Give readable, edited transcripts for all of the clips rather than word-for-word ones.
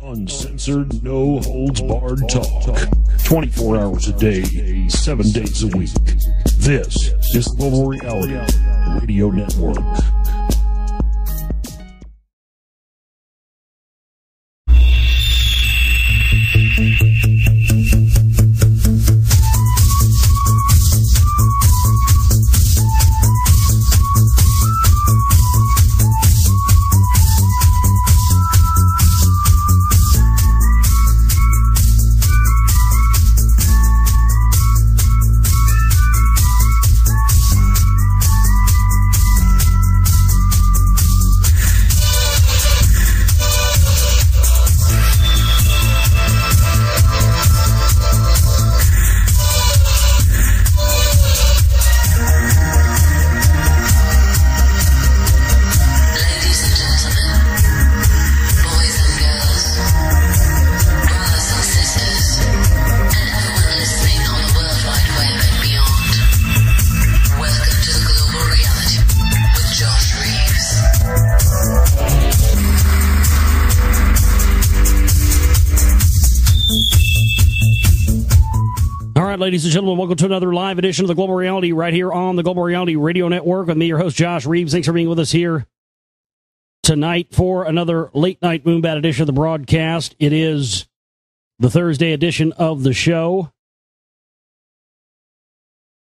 Uncensored, no holds barred talk. 24 hours a day, 7 days a week. This is Global Reality Radio Network. Ladies and gentlemen, welcome to another live edition of the Global Reality right here on the Global Reality Radio Network with me, your host, Josh Reeves. Thanks for being with us here tonight for another late-night Moonbat edition of the broadcast. It is the Thursday edition of the show,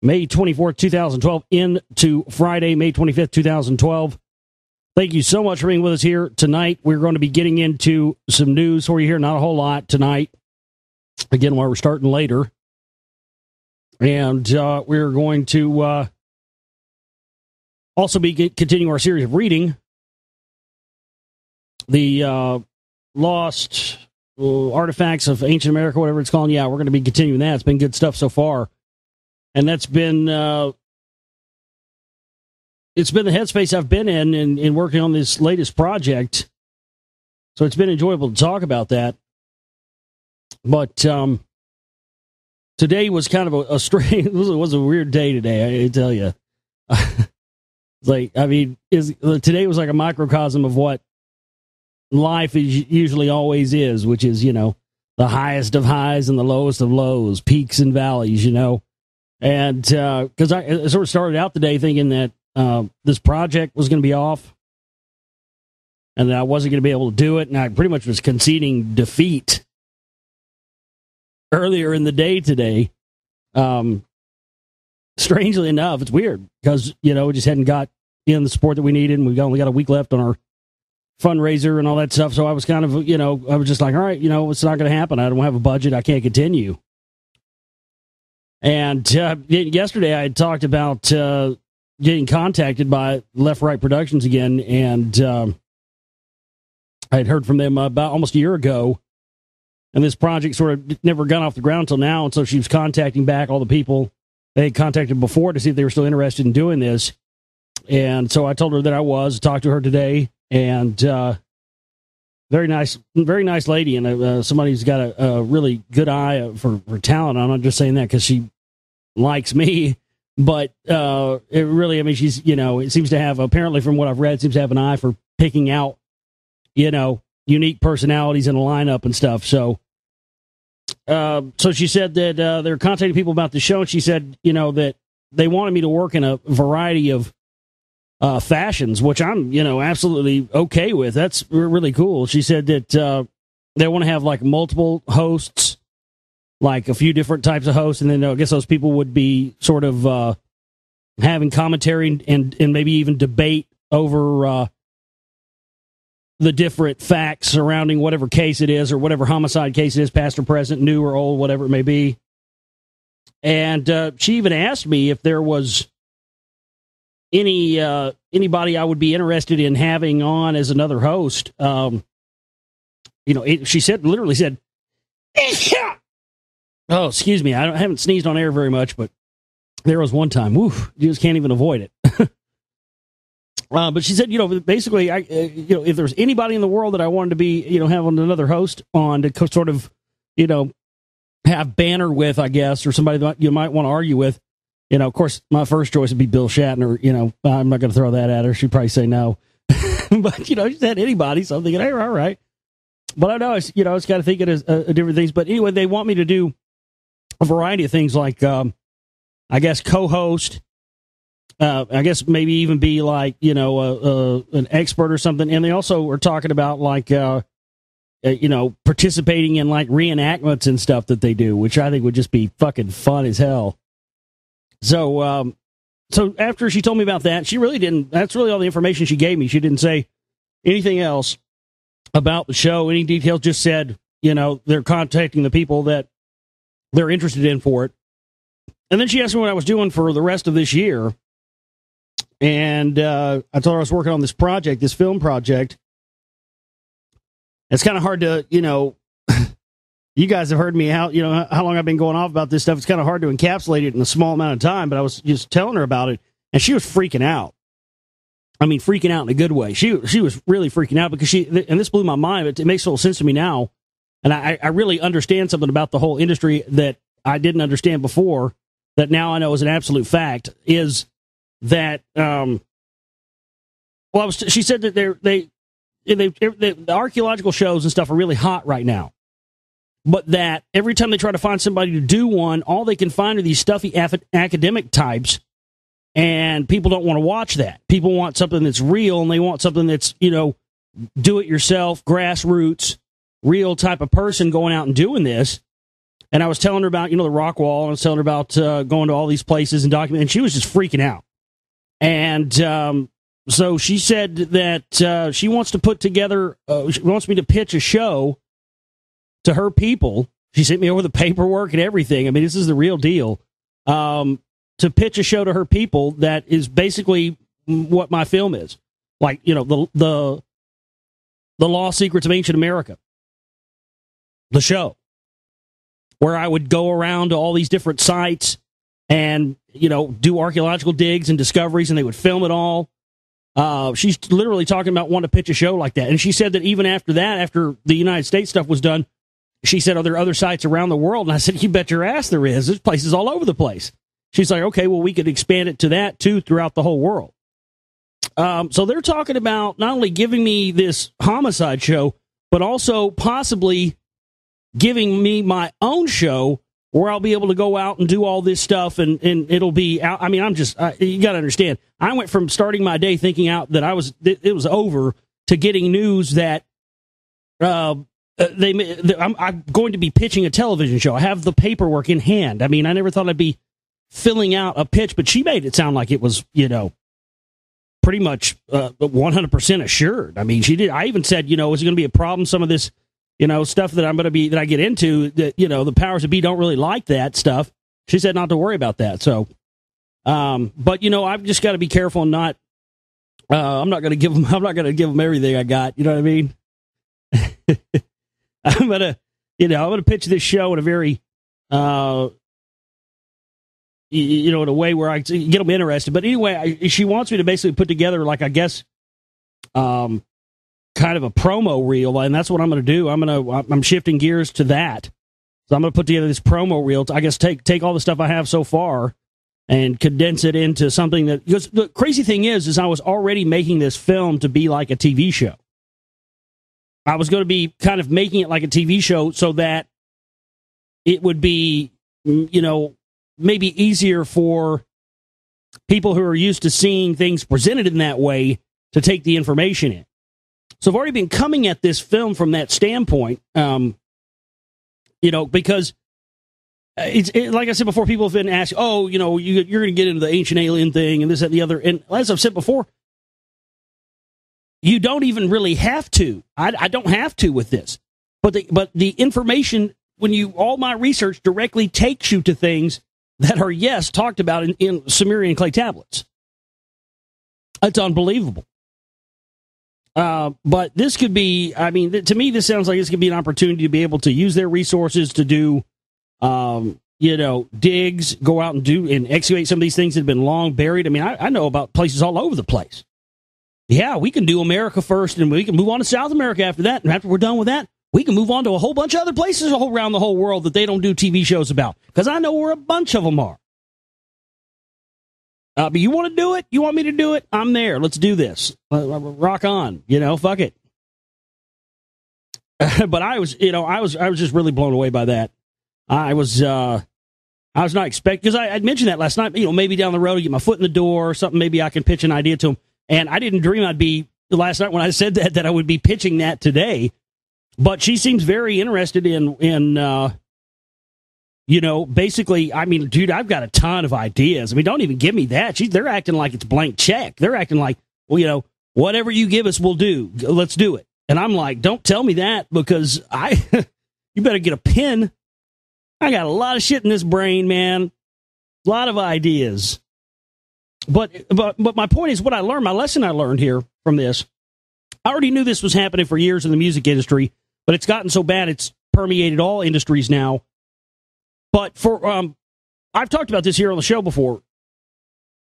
May 24th, 2012, into Friday, May 25th, 2012. Thank you so much for being with us here tonight. We're going to be getting into some news for you here. Not a whole lot tonight. Again, while we're starting later. And we're going to also be continuing our series of reading the lost artifacts of ancient America, whatever it's called. Yeah, we're going to be continuing that. It's been good stuff so far. And that's been it's been the headspace I've been in working on this latest project. So it's been enjoyable to talk about that. But today was kind of a strange, it was a weird day today, I tell you. Today was like a microcosm of what life usually always is, which is, the highest of highs and the lowest of lows, peaks and valleys, And because I sort of started out the day thinking that this project was going to be off and that I wasn't going to be able to do it, and I pretty much was conceding defeat earlier in the day today. Strangely enough, it's weird because, we just hadn't got in the support that we needed, and we've only got a week left on our fundraiser and all that stuff. So I was kind of, I was just like, all right, it's not going to happen. I don't have a budget. I can't continue. And yesterday I had talked about getting contacted by Left Right Productions again, and I had heard from them about almost a year ago. And this project sort of never got off the ground until now. And so she was contacting back all the people they had contacted before to see if they were still interested in doing this. And so I told her that I was, talked to her today, and very nice lady, and somebody who's got a really good eye for talent. I'm not just saying that because she likes me, but it really, she's, it seems to have, apparently from what I've read, seems to have an eye for picking out, unique personalities in a lineup and stuff. So she said that they're contacting people about the show, and she said, that they wanted me to work in a variety of fashions, which I'm, absolutely okay with. That's really cool. She said that they want to have like multiple hosts, like a few different types of hosts, and then I guess those people would be sort of having commentary and maybe even debate over the different facts surrounding whatever case it is, or whatever homicide case it is, past or present, new or old, whatever it may be. And she even asked me if there was anybody I would be interested in having on as another host. She literally said, oh, excuse me, I haven't sneezed on air very much, but there was one time, woof, you just can't even avoid it. But she said, basically, if there's anybody in the world that I wanted to be, having another host on to sort of, have banter with, I guess, or somebody that you might want to argue with, of course, my first choice would be Bill Shatner. I'm not going to throw that at her. She'd probably say no. But, she said anybody, so I'm thinking, hey, all right. But I know, it's got to think of different things. But anyway, they want me to do a variety of things like, I guess, co-host. I guess maybe even be like, an expert or something. And they also were talking about like, participating in like reenactments and stuff that they do, which I think would just be fucking fun as hell. So, so after she told me about that, she really didn't, that's really all the information she gave me. She didn't say anything else about the show, any details, just said, they're contacting the people that they're interested in for it. And then she asked me what I was doing for the rest of this year. And I told her I was working on this project, this film project. It's kind of hard to, you guys have heard me how long I've been going off about this stuff. It's kind of hard to encapsulate it in a small amount of time, but I was just telling her about it, and she was freaking out. I mean, freaking out in a good way. She was really freaking out because and this blew my mind, but it makes total sense to me now. And I really understand something about the whole industry that I didn't understand before, that now I know is an absolute fact, is that, she said that the archaeological shows and stuff are really hot right now. But that every time they try to find somebody to do one, all they can find are these stuffy academic types, and people don't want to watch that. People want something that's real, and they want something that's, do-it-yourself, grassroots, real type of person going out and doing this. And I was telling her about, the rock wall, and I was telling her about going to all these places and documenting, and she was just freaking out. And so she said that she wants to put together, she wants me to pitch a show to her people. She sent me over the paperwork and everything. I mean, this is the real deal. To pitch a show to her people that is basically what my film is. Like, the Lost Secrets of Ancient America. The show. Where I would go around to all these different sites and, do archaeological digs and discoveries, and they would film it all. She's literally talking about wanting to pitch a show like that. And she said that even after that, after the United States stuff was done, she said, are there other sites around the world? And I said, you bet your ass there is. There's places all over the place. She's like, okay, well, we could expand it to that, too, throughout the whole world. So they're talking about not only giving me this homicide show, but also possibly giving me my own show where I'll be able to go out and do all this stuff, and it'll be out. I mean, you got to understand, I went from starting my day thinking out that it was over to getting news that I'm going to be pitching a television show. I have the paperwork in hand. I mean, I never thought I'd be filling out a pitch, but she made it sound like it was, pretty much 100% assured. I mean, she did. I even said, is it going to be a problem? Some of this, stuff that that I get into, that, the powers that be don't really like that stuff. She said not to worry about that. So, but I've just got to be careful and not. I'm not going to give them everything I got. You know what I mean? I'm gonna pitch this show in a very, in a way where I get them interested. But anyway, she wants me to basically put together, like, I guess, kind of a promo reel, and that's what I'm going to do. I'm shifting gears to that. So I'm going to put together this promo reel. I guess take all the stuff I have so far and condense it into something that, because the crazy thing is I was already making this film to be like a TV show. I was going to be kind of making it like a TV show so that it would be, maybe easier for people who are used to seeing things presented in that way to take the information in. So I've already been coming at this film from that standpoint, because like I said before, people have been asked, you're going to get into the ancient alien thing and this, that, and the other. And as I've said before, you don't even really have to. I don't have to with this. But the information, all my research directly takes you to things that are, yes, talked about in Sumerian clay tablets. It's unbelievable. But this could be, to me, this sounds like this could be an opportunity to be able to use their resources to do, digs, go out and excavate some of these things that have been long buried. I mean, I know about places all over the place. Yeah, we can do America first, and we can move on to South America after that. And after we're done with that, we can move on to a whole bunch of other places around the whole world that they don't do TV shows about. Because I know where a bunch of them are. But you want to do it? You want me to do it? I'm there. Let's do this. Rock on. Fuck it. But I was just really blown away by that. I was not expecting, because I'd mentioned that last night, maybe down the road to get my foot in the door or something, maybe I can pitch an idea to him. And I didn't dream last night when I said that I would be pitching that today. But she seems very interested in basically, I mean, dude, I've got a ton of ideas. I mean, don't even give me that. They're acting like it's blank check. They're acting like, well, whatever you give us, we'll do. Let's do it. And I'm like, don't tell me that, because you better get a pen. I got a lot of shit in this brain, man. A lot of ideas. But my point is, my lesson I learned here from this, I already knew this was happening for years in the music industry, but it's gotten so bad it's permeated all industries now. But I've talked about this here on the show before.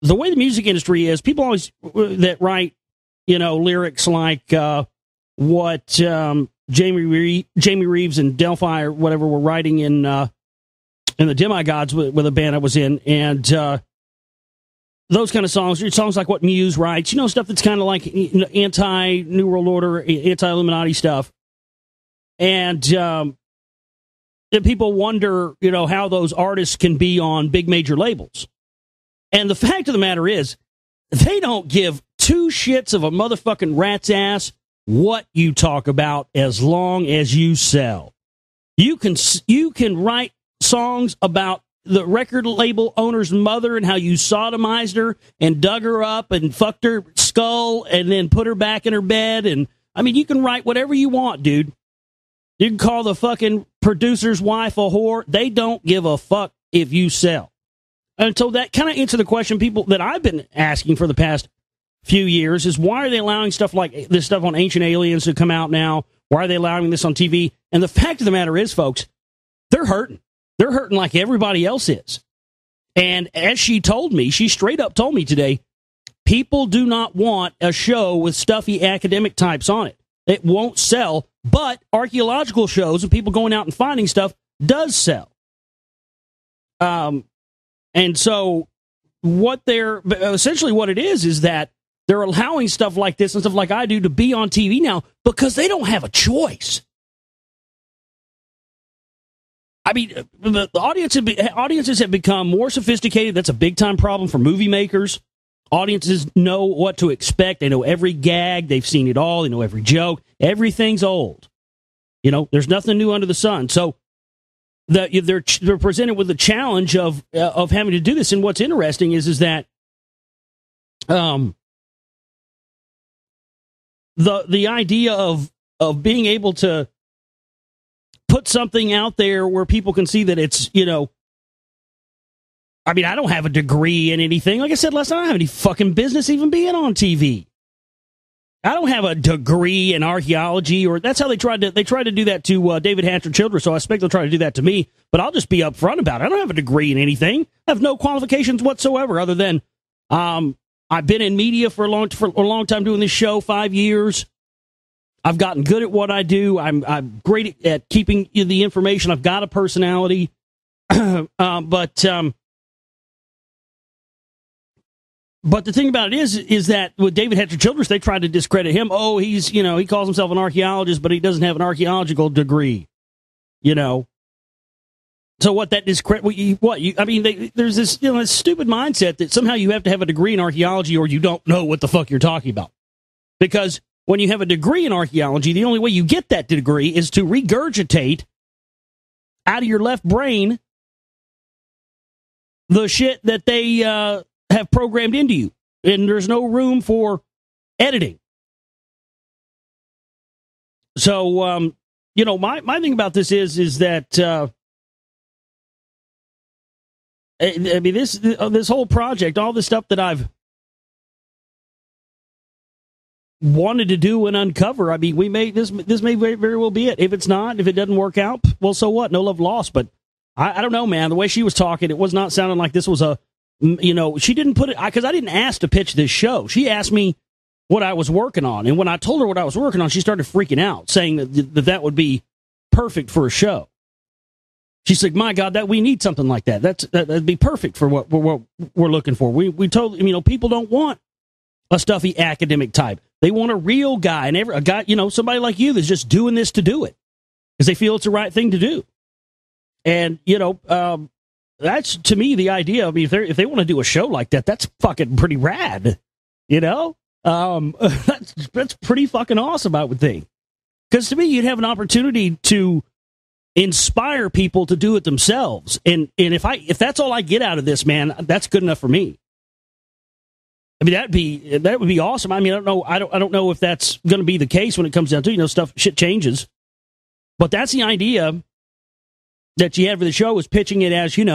The way the music industry is, people always that write, lyrics like what Jamie Reeves and Delphi or whatever were writing in the Demigods with a band I was in, and those kind of songs like what Muse writes, stuff that's kind of like anti-New World Order, anti-Illuminati stuff. And people wonder, how those artists can be on big major labels. And the fact of the matter is, they don't give two shits of a motherfucking rat's ass what you talk about as long as you sell. You can write songs about the record label owner's mother and how you sodomized her and dug her up and fucked her skull and then put her back in her bed. And I mean, you can write whatever you want, dude. You can call the fucking producer's wife a whore. They don't give a fuck if you sell. And so that kind of answers the question people that I've been asking for the past few years is, why are they allowing stuff like this stuff on Ancient Aliens to come out now? Why are they allowing this on TV? And the fact of the matter is, folks, they're hurting. They're hurting like everybody else is. And as she straight up told me today, people do not want a show with stuffy academic types on it. It won't sell, but archaeological shows and people going out and finding stuff does sell. And so what it is that they're allowing stuff like this and stuff like I do to be on TV now because they don't have a choice. I mean, the audiences have become more sophisticated. That's a big-time problem for movie makers. Audiences know what to expect. They know every gag. They've seen it all. They know every joke. Everything's old. There's nothing new under the sun. So they're presented with the challenge of having to do this. And what's interesting is that the idea of being able to put something out there where people can see that it's, I mean, I don't have a degree in anything. Like I said last night, I don't have any fucking business even being on TV. I don't have a degree in archaeology, or that's how they tried to do that to David Hatcher Childress, so I expect they'll try to do that to me, but I'll just be upfront about it. I don't have a degree in anything. I have no qualifications whatsoever other than I've been in media for a long time doing this show, 5 years. I've gotten good at what I do. I'm great at keeping the information. I've got a personality. But the thing about it is that with David Hatcher Childress, they tried to discredit him. Oh, he's, he calls himself an archaeologist, but he doesn't have an archaeological degree, So what that discredit? There's this, this stupid mindset that somehow you have to have a degree in archaeology or you don't know what the fuck you're talking about. Because when you have a degree in archaeology, the only way you get that degree is to regurgitate out of your left brain the shit that they have programmed into you. And there's no room for editing. So, my thing about this is that, this whole project, all the stuff that I've wanted to do and uncover, this may very well be it. If it's not, if it doesn't work out, well, so what? No love lost. But I don't know, man. The way she was talking, it was not sounding like this was she didn't put it, because I didn't ask to pitch this show. She asked me what I was working on. And when I told her what I was working on, she started freaking out, saying that would be perfect for a show. She's like, my God, that we need something like that. That'd be perfect for what we're looking for. We told, people don't want a stuffy academic type. They want a real guy, and a guy, somebody like you that's just doing this to do it because they feel it's the right thing to do. And that's to me the idea. I mean, if they want to do a show like that, that's fucking pretty rad. That's pretty fucking awesome, I would think. Because to me, you'd have an opportunity to inspire people to do it themselves. And if that's all I get out of this, man, that's good enough for me. I mean, that would be awesome. I mean, I don't know if that's going to be the case when it comes down to, shit changes. But that's the idea that you had for the show, is pitching it as, here's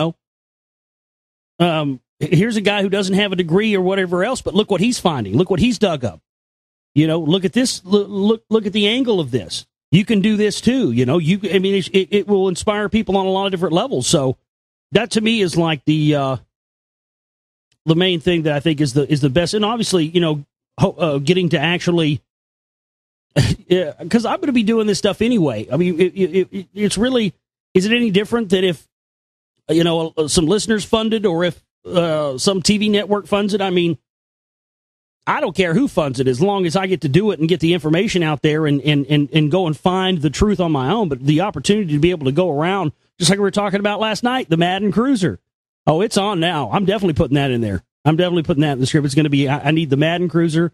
a guy who doesn't have a degree or whatever else, but look what he's finding. Look what he's dug up. Look at this. Look at the angle of this. You can do this too. It will inspire people on a lot of different levels. So that to me is like the main thing that I think is the best. And obviously, getting to actually, because I'm going to be doing this stuff anyway. I mean, it's really, is it any different that if, some listeners fund it, or if some TV network funds it? I mean, I don't care who funds it, as long as I get to do it and get the information out there and go and find the truth on my own. But the opportunity to be able to go around, just like we were talking about last night, the Madden Cruiser. Oh, it's on now. I'm definitely putting that in there. I'm definitely putting that in the script. It's going to be, I need the Madden Cruiser.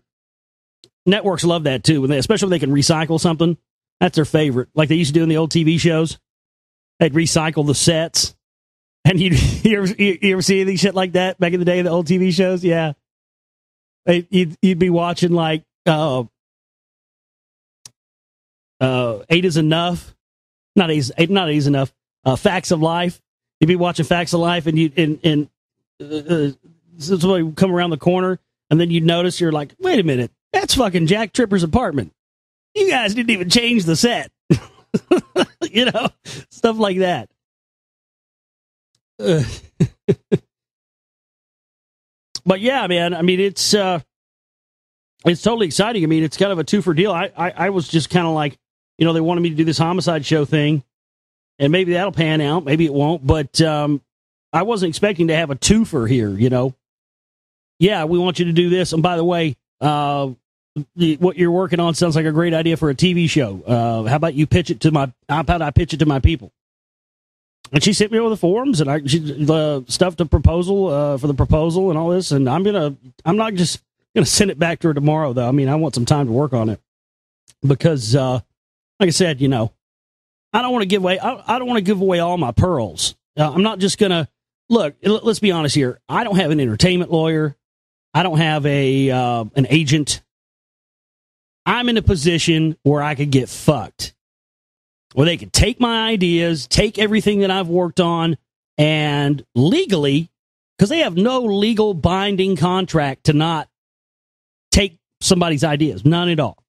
Networks love that too, especially when they can recycle something. That's their favorite. Like they used to do in the old TV shows. They'd recycle the sets. And you ever see anything shit like that back in the day, the old TV shows? Yeah. You'd be watching like 8 is Enough. Not 8 is Enough. Facts of Life. You'd be watching Facts of Life, and somebody would come around the corner, and then you'd notice, you're like, wait a minute, that's fucking Jack Tripper's apartment. You guys didn't even change the set. Stuff like that. But yeah, man, I mean, it's totally exciting. I mean, it's kind of a two-for deal. I was just kind of like, they wanted me to do this homicide show thing, and maybe that'll pan out, maybe it won't, but I wasn't expecting to have a twofer here, Yeah, we want you to do this, and by the way, what you're working on sounds like a great idea for a TV show. How about you pitch it to how about I pitch it to my people? And she sent me over the forums, and she stuffed a proposal for the proposal and all this. And I'm not just gonna send it back to her tomorrow, though. I mean, I want some time to work on it because, like I said, I don't want to give away. I don't want to give away all my pearls. I'm not just gonna look. Let's be honest here. I don't have an entertainment lawyer. I don't have an agent. I'm in a position where I could get fucked. Where they could take my ideas, take everything that I've worked on, and legally, because they have no legal binding contract to not take somebody's ideas. None at all.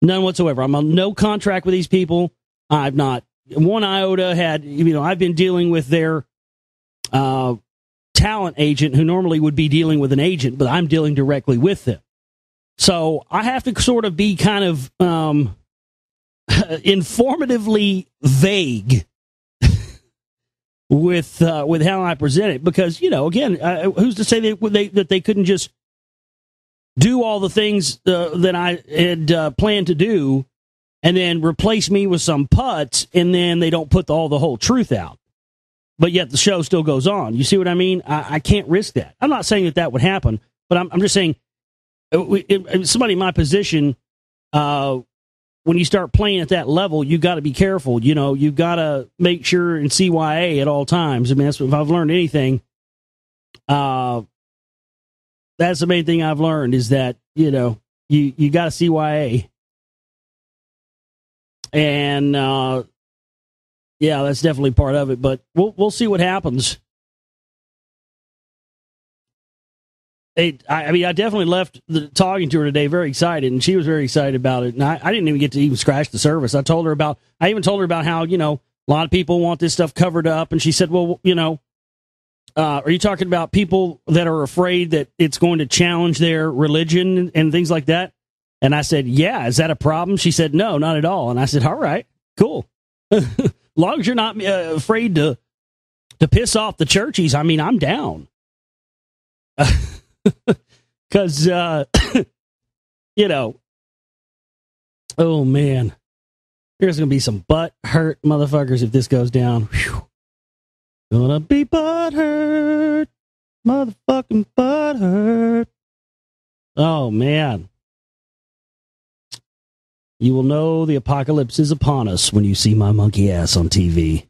None whatsoever. I'm on no contract with these people. I've not one iota had, I've been dealing with their talent agent, who normally would be dealing with an agent, but I'm dealing directly with them. So I have to sort of be kind of informatively vague with how I present it, because again, who's to say that they couldn't just do all the things that I had planned to do, and then replace me with some putts, and then they don't put the whole truth out, but yet the show still goes on. You see what I mean? I can't risk that. I'm not saying that would happen, but I'm just saying, somebody in my position, when you start playing at that level, you got to be careful. You got to make sure and CYA at all times. I mean, that's if I've learned anything. That's the main thing I've learned, is that you got to CYA, and yeah, that's definitely part of it. But we'll see what happens. I definitely left talking to her today very excited, and she was very excited about it. And I didn't even get to even scratch the surface. I even told her about how, a lot of people want this stuff covered up. And she said, well, are you talking about people that are afraid that it's going to challenge their religion and things like that? And I said, yeah, is that a problem? She said, no, not at all. And I said, all right, cool. As long as you're not afraid to piss off the churchies, I mean, I'm down. Because, Oh, man. There's going to be some butt hurt motherfuckers if this goes down. Whew. Gonna be butt hurt. Motherfucking butt hurt. Oh, man. You will know the apocalypse is upon us when you see my monkey ass on TV.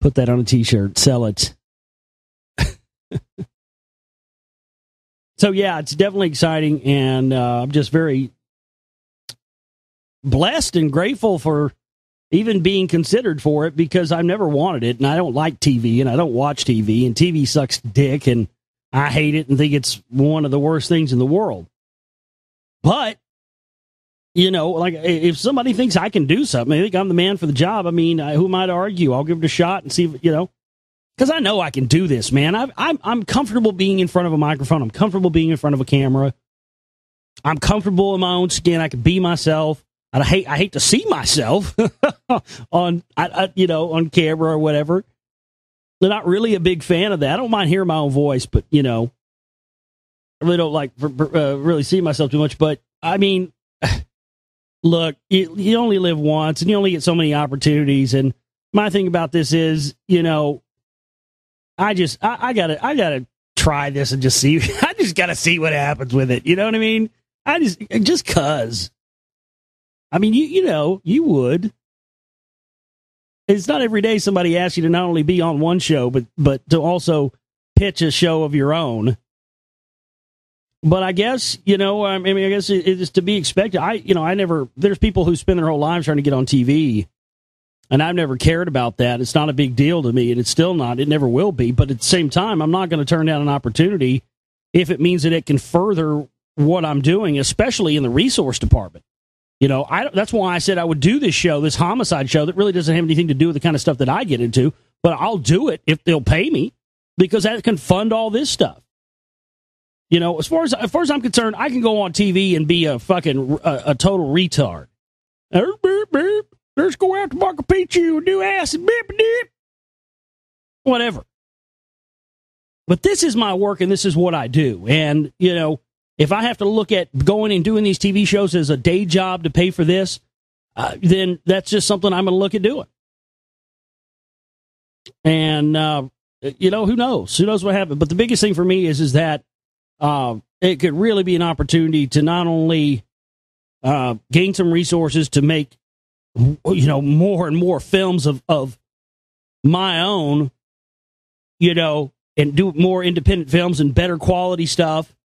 Put that on a t-shirt. Sell it. So, yeah, it's definitely exciting, and I'm just very blessed and grateful for even being considered for it, because I've never wanted it, and I don't like TV, and I don't watch TV, and TV sucks dick, and I hate it and think it's one of the worst things in the world. But, you know, like, if somebody thinks I can do something, I think I'm the man for the job, I mean, who am I to argue? I'll give it a shot and see if, you know, because I know I can do this, man. I'm comfortable being in front of a microphone. I'm comfortable being in front of a camera. I'm comfortable in my own skin. I can be myself. I hate to see myself on on camera or whatever. I'm not really a big fan of that. I don't mind hearing my own voice, but I really don't like really see myself too much. But I mean, look, you only live once, and you only get so many opportunities. And my thing about this is, I gotta try this and just see. I just gotta see what happens with it. You know what I mean? Just cause. I mean, you would. It's not every day somebody asks you to not only be on one show, but to also pitch a show of your own. But I guess, I guess it is to be expected. There's people who spend their whole lives trying to get on TV, and I've never cared about that. It's not a big deal to me, and it's still not. It never will be. But at the same time, I'm not going to turn down an opportunity if it means that it can further what I'm doing, especially in the resource department. That's why I said I would do this show, this homicide show that really doesn't have anything to do with the kind of stuff that I get into, but I'll do it if they'll pay me, because that can fund all this stuff. As far as I'm concerned, I can go on TV and be a fucking a total retard. Let's go out to Machu Picchu and do acid, whatever. But this is my work, and this is what I do. And if I have to look at going and doing these TV shows as a day job to pay for this, then that's just something I'm going to look at doing. And, who knows? Who knows what happens? But the biggest thing for me is that it could really be an opportunity to not only gain some resources to make, more and more films of my own, and do more independent films and better quality stuff.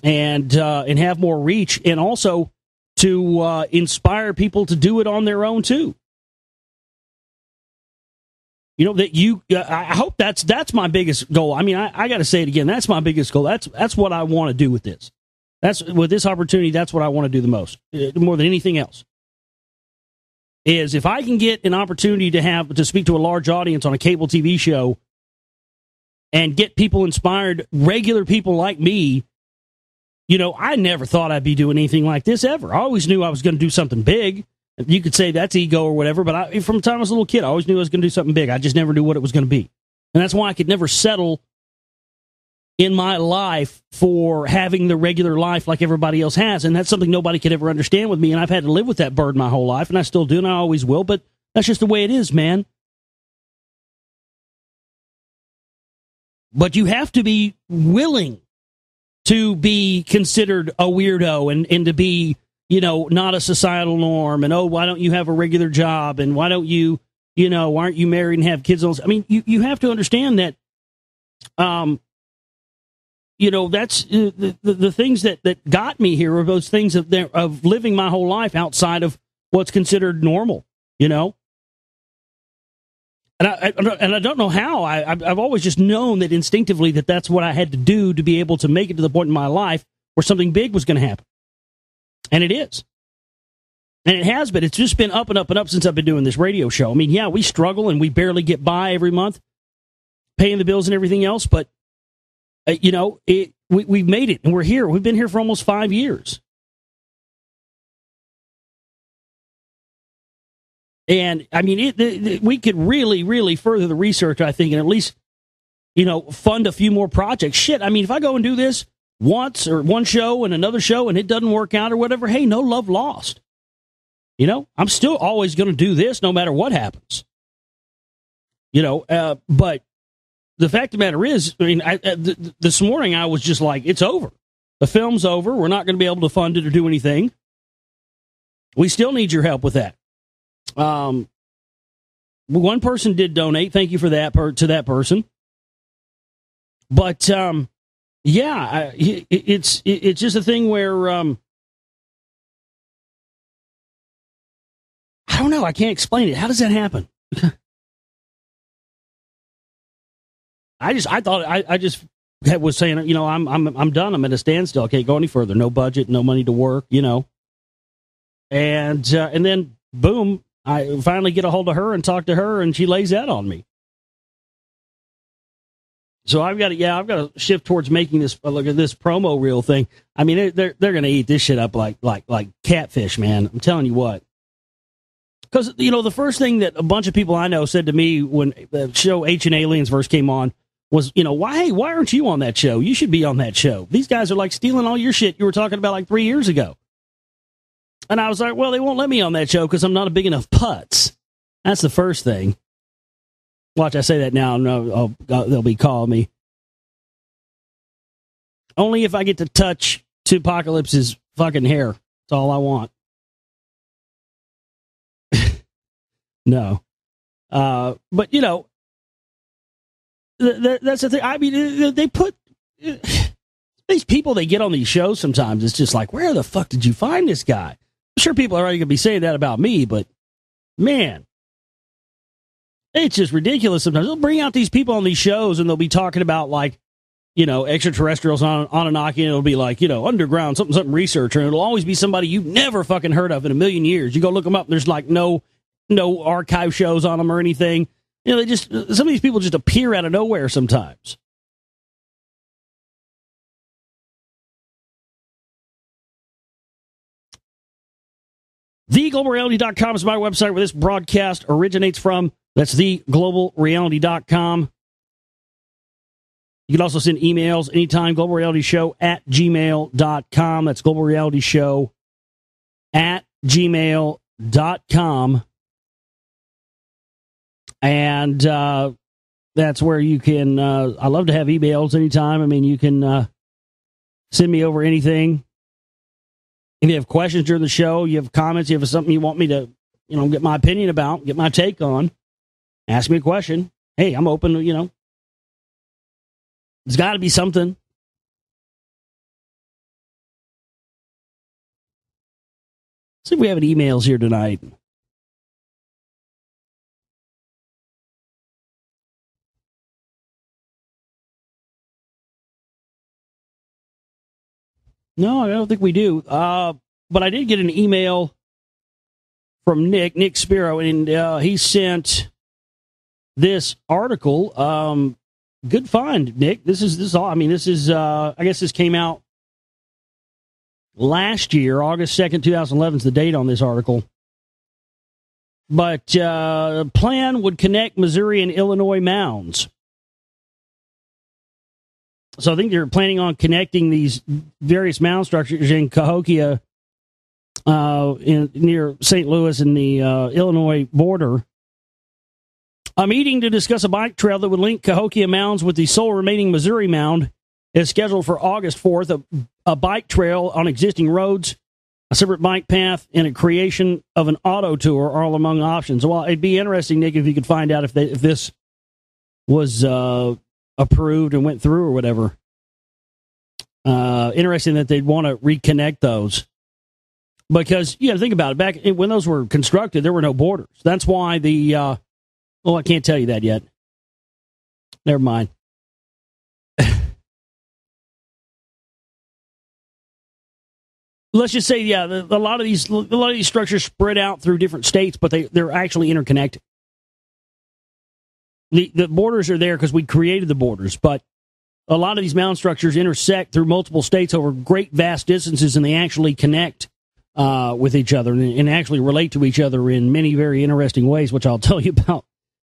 And have more reach, and also to inspire people to do it on their own too. I hope that's my biggest goal. I mean, I got to say it again. That's my biggest goal. That's what I want to do with this. With this opportunity. That's what I want to do the most, more than anything else. Is if I can get an opportunity to speak to a large audience on a cable TV show, and get people inspired, regular people like me. I never thought I'd be doing anything like this ever. I always knew I was going to do something big. You could say that's ego or whatever, but from the time I was a little kid, I always knew I was going to do something big. I just never knew what it was going to be. And that's why I could never settle in my life for having the regular life like everybody else has. And that's something nobody could ever understand with me. And I've had to live with that burden my whole life, and I still do, and I always will. But that's just the way it is, man. But you have to be willing to be considered a weirdo and to be, not a societal norm, and, why don't you have a regular job, and why don't you, why aren't you married and have kids? I mean, you have to understand that, that's the things that got me here are those things of living my whole life outside of what's considered normal, And I don't know how. I've always just known that instinctively that's what I had to do to be able to make it to the point in my life where something big was going to happen. And it is. And it has been. It's just been up and up and up since I've been doing this radio show. I mean, yeah, we struggle and we barely get by every month, paying the bills and everything else. But, we've made it, and we're here. We've been here for almost 5 years. And, I mean, we could really, really further the research, I think, and at least, fund a few more projects. Shit, I mean, if I go and do this once or one show and another show and it doesn't work out or whatever, hey, no love lost. You know, I'm still always going to do this no matter what happens. You know, but the fact of the matter is, I mean, this morning I was just like, it's over. The film's over. We're not going to be able to fund it or do anything. We still need your help with that. One person did donate. Thank you for that to that person. But yeah, it's just a thing where I don't know. I can't explain it. How does that happen? I just was saying, you know, I'm done. I'm at a standstill. I can't go any further. No budget, no money to work, you know. And then boom, I finally get a hold of her and talk to her, and she lays that on me. So I've got to shift towards making this look at this promo reel thing. I mean, they're going to eat this shit up like catfish, man. I'm telling you what. Because, you know, the first thing that a bunch of people I know said to me when the show Ancient Aliens first came on was, you know, why aren't you on that show? You should be on that show. These guys are like stealing all your shit you were talking about like 3 years ago. And I was like, well, they won't let me on that show because I'm not a big enough putz. That's the first thing. Watch, I say that now, no, they'll be calling me. Only if I get to touch to Apocalypse's fucking hair. That's all I want. No. But, you know, that's the thing. I mean, they put... these people they get on these shows sometimes, it's just like, where the fuck did you find this guy? I'm sure people are already going to be saying that about me, but, man... it's just ridiculous sometimes. They'll bring out these people on these shows and they'll be talking about, like, you know, extraterrestrials on Anunnaki, and it'll be like, you know, underground, something researcher, and it'll always be somebody you've never fucking heard of in a million years. You go look them up, and there's, like, no archive shows on them or anything. You know, some of these people just appear out of nowhere sometimes. TheGlobalReality.com is my website where this broadcast originates from. That's TheGlobalReality.com. You can also send emails anytime, globalrealityshow@gmail.com. That's globalrealityshow@gmail.com. And that's where you can, I love to have emails anytime. I mean, you can send me over anything. If you have questions during the show, you have comments, you have something you want me to, you know, get my opinion about, get my take on, ask me a question. Hey, I'm open, you know. There's got to be something. Let's see if we have any emails here tonight. No, I don't think we do. But I did get an email from Nick Spiro, and he sent this article. Good find, Nick. This is all. I mean, this is. I guess this came out last year, August 2nd, 2011 is the date on this article. But plan would connect Missouri and Illinois mounds. So I think they're planning on connecting these various mound structures in Cahokia, near St. Louis and the Illinois border. A meeting to discuss a bike trail that would link Cahokia mounds with the sole remaining Missouri mound is scheduled for August 4th. A bike trail on existing roads, a separate bike path, and a creation of an auto tour are all among options. Well, it'd be interesting, Nick, if you could find out if this was approved and went through or whatever. Interesting that they'd want to reconnect those. Because, you got to think about it. Back when those were constructed, there were no borders. That's why the... I can't tell you that yet. Never mind. Let's just say, yeah, a lot of these structures spread out through different states, but they're actually interconnected. The borders are there because we created the borders, but a lot of these mound structures intersect through multiple states over great vast distances, and they actually connect with each other and actually relate to each other in many very interesting ways, which I'll tell you about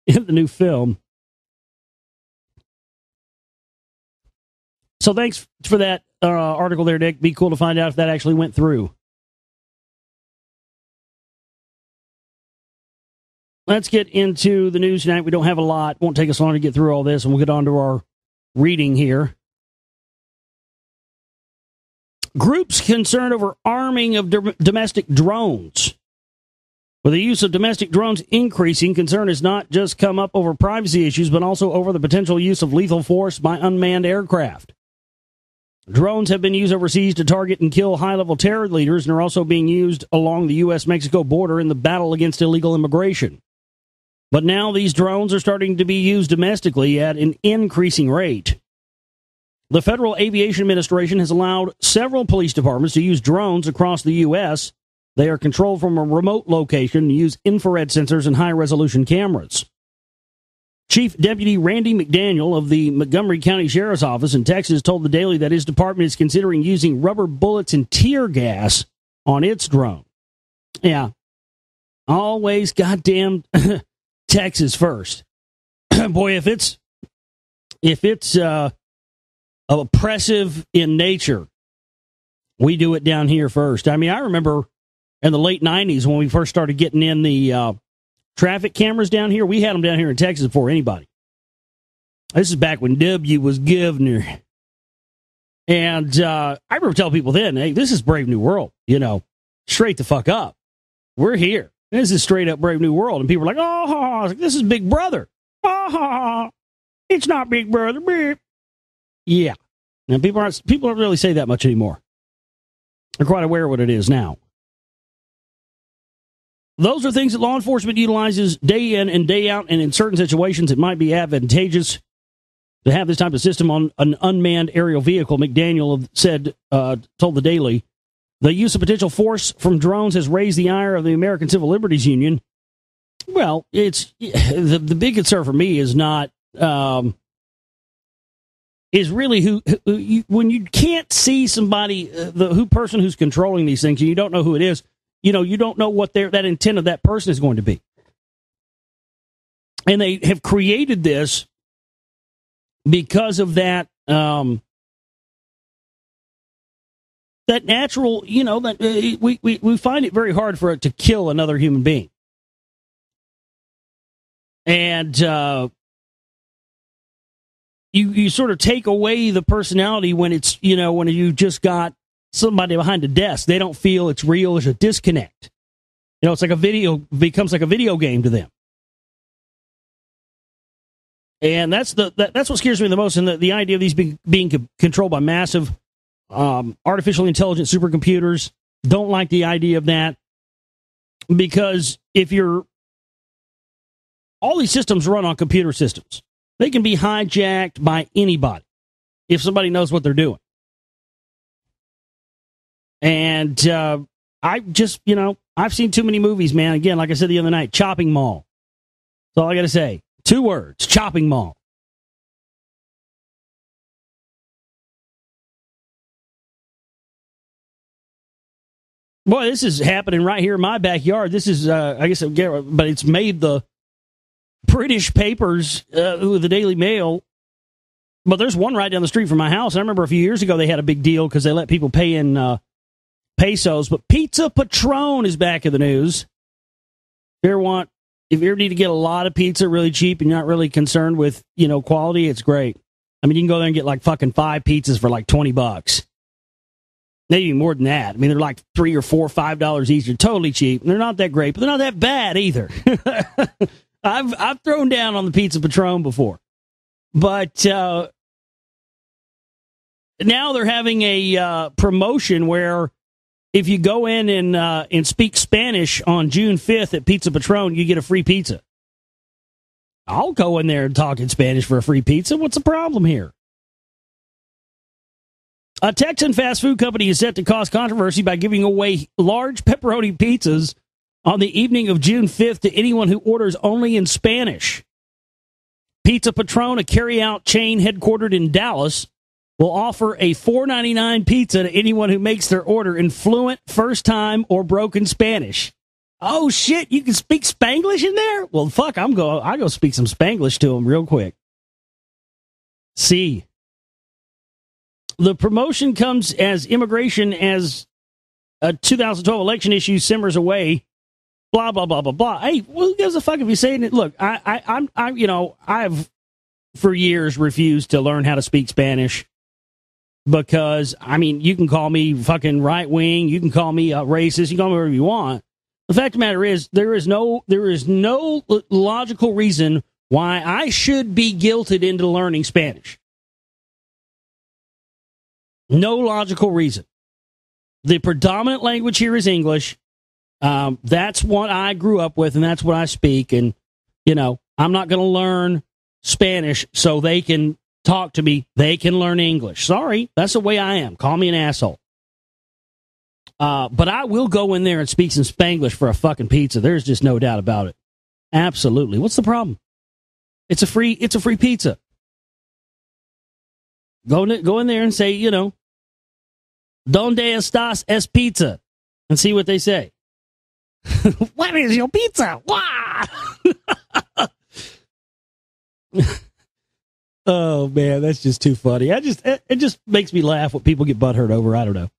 in the new film. So thanks for that article there, Nick. Be cool to find out if that actually went through. let's get into the news tonight. We don't have a lot. Won't take us long to get through all this, and we'll get on to our reading here. Groups concerned over arming of domestic drones. With the use of domestic drones increasing, concern has not just come up over privacy issues, but also over the potential use of lethal force by unmanned aircraft. Drones have been used overseas to target and kill high-level terror leaders and are also being used along the U.S.-Mexico border in the battle against illegal immigration. But now these drones are starting to be used domestically at an increasing rate. The Federal Aviation Administration has allowed several police departments to use drones across the U.S. They are controlled from a remote location and use infrared sensors and high-resolution cameras. Chief Deputy Randy McDaniel of the Montgomery County Sheriff's Office in Texas told the Daily that his department is considering using rubber bullets and tear gas on its drone. Yeah, always goddamn Texas first. Boy, if it's oppressive in nature, we do it down here first. I mean, I remember in the late 90s when we first started getting in the traffic cameras down here. We had them down here in Texas before anybody. This is back when W was governor. And I remember telling people then, hey, this is Brave New World, straight the fuck up. We're here. This is straight up Brave New World. And people are like, oh, this is Big Brother. Oh, it's not Big Brother. Beep. Yeah. Now, people don't really say that much anymore. They're quite aware of what it is now. Those are things that law enforcement utilizes day in and day out, and in certain situations it might be advantageous to have this type of system on an unmanned aerial vehicle. McDaniel said, told the Daily, the use of potential force from drones has raised the ire of the American Civil Liberties Union. Well, it's the big concern for me is not is really who when you can't see somebody, the person who's controlling these things, and you don't know who it is. You don't know what that intent of that person is going to be. And they have created this because of that that natural, that we find it very hard for it to kill another human being. And you sort of take away the personality when it's, when you just got somebody behind a desk. They don't feel it's real. There's a disconnect. It's like becomes like a video game to them. And that's what scares me the most. And the idea of these being controlled by massive artificial intelligence supercomputers, don't like the idea of that. Because all these systems run on computer systems. They can be hijacked by anybody if somebody knows what they're doing. And I just, I've seen too many movies, man. Again, like I said the other night, Chopping Mall. That's all I got to say. 2 words, Chopping Mall. Boy, this is happening right here in my backyard. This is, I guess, but it's made the British papers, the Daily Mail. But there's one right down the street from my house. I remember a few years ago they had a big deal because they let people pay in pesos, but Pizza Patron is back in the news. If you ever need to get a lot of pizza really cheap and you're not really concerned with, quality, it's great. I mean, you can go there and get like fucking 5 pizzas for like $20. Maybe more than that. I mean, they're like $3 or $4, $5 each. They're totally cheap. And they're not that great, but they're not that bad either. I've thrown down on the Pizza Patron before. But now they're having a promotion where if you go in and speak Spanish on June 5th at Pizza Patron, you get a free pizza. I'll go in there and talk in Spanish for a free pizza. What's the problem here? A Texan fast food company is set to cause controversy by giving away large pepperoni pizzas on the evening of June 5th to anyone who orders only in Spanish. Pizza Patron, a carry-out chain headquartered in Dallas, will offer a $4.99 pizza to anyone who makes their order in fluent, first-time, or broken Spanish. Oh, shit, you can speak Spanglish in there? Well, fuck, I'll go speak some Spanglish to them real quick. See. The promotion comes as immigration as a 2012 election issue simmers away blah, blah, blah, blah, blah. Hey, who gives a fuck if you're saying it? Look, I've for years refused to learn how to speak Spanish because, I mean, you can call me fucking right wing, you can call me racist, you can call me whatever you want. The fact of the matter is, there is no logical reason why I should be guilted into learning Spanish. No logical reason. The predominant language here is English. That's what I grew up with, and that's what I speak. And, I'm not going to learn Spanish so they can talk to me. They can learn English. Sorry, that's the way I am. Call me an asshole. But I will go in there and speak some Spanglish for a fucking pizza. There's just no doubt about it. Absolutely. What's the problem? It's a free pizza. Go in there and say, ¿Dónde estás es pizza? And see what they say. What is your pizza? Wah! Oh, man, that's just too funny. It just makes me laugh what people get butthurt over. I don't know.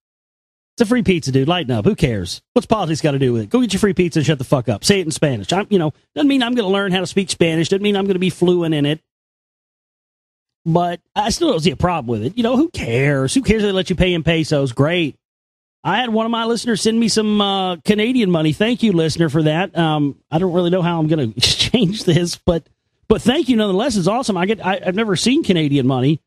It's a free pizza, dude. Lighten up. Who cares? What's politics got to do with it? Go get your free pizza and shut the fuck up. Say it in Spanish. Doesn't mean I'm going to learn how to speak Spanish. Doesn't mean I'm going to be fluent in it. But I still don't see a problem with it. Who cares? Who cares if they let you pay in pesos? Great. I had one of my listeners send me some Canadian money. Thank you, listener, for that. I don't really know how I'm going to exchange this, but thank you nonetheless. It's awesome. I've never seen Canadian money,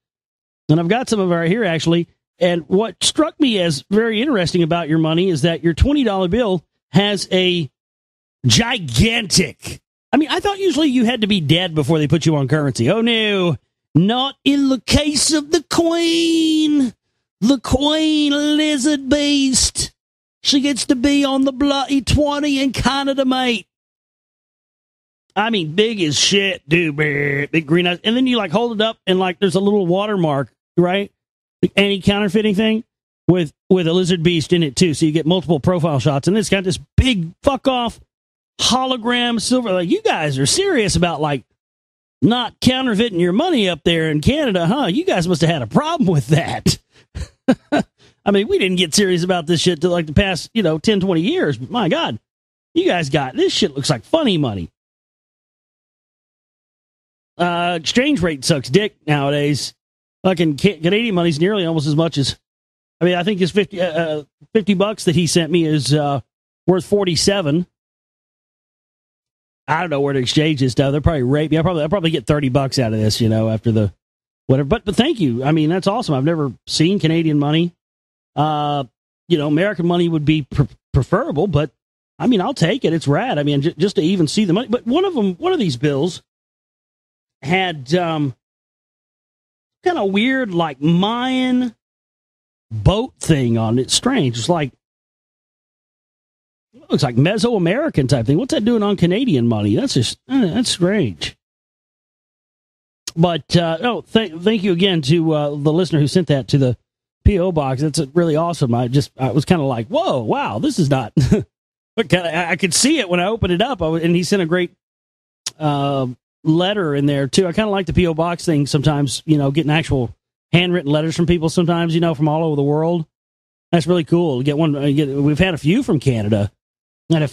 and I've got some of it right here, actually. And what struck me as very interesting about your money is that your $20 bill has a gigantic... I mean, I thought usually you had to be dead before they put you on currency. Oh, no. Not in the case of the Queen. The Queen lizard beast. She gets to be on the bloody 20 in Canada, mate. I mean, big as shit, dude. Big green eyes. And then you hold it up and there's a little watermark, right? Any counterfeiting thing with a lizard beast in it too, so you get multiple profile shots, and it's got this big fuck off hologram silver. You guys are serious about not counterfeiting your money up there in Canada, huh? You guys must have had a problem with that. I mean, we didn't get serious about this shit till the past 10, 20 years, but my God, you guys got this shit. Looks like funny money. Exchange rate sucks dick nowadays. Fucking Canadian money's nearly almost as much as, I think his $50 that he sent me is worth 47. I don't know where to exchange this stuff. They're probably rape me. I'll probably get $30 out of this, after the whatever. But thank you. I mean, that's awesome. I've never seen Canadian money. American money would be preferable, but I mean, I'll take it. It's rad. I mean, just to even see the money. But one of these bills had kind of weird, Mayan boat thing on it. It's strange. It's it looks like Mesoamerican type thing. What's that doing on Canadian money? That's just that's strange. But thank you again to the listener who sent that to the P.O. box. That's really awesome. I was kind of like, whoa, wow, this is not. But I could see it when I opened it up, and he sent a great letter in there too. I kind of like the P.O. box thing sometimes. Getting actual handwritten letters from people sometimes. From all over the world. That's really cool. Get one. We've had a few from Canada. And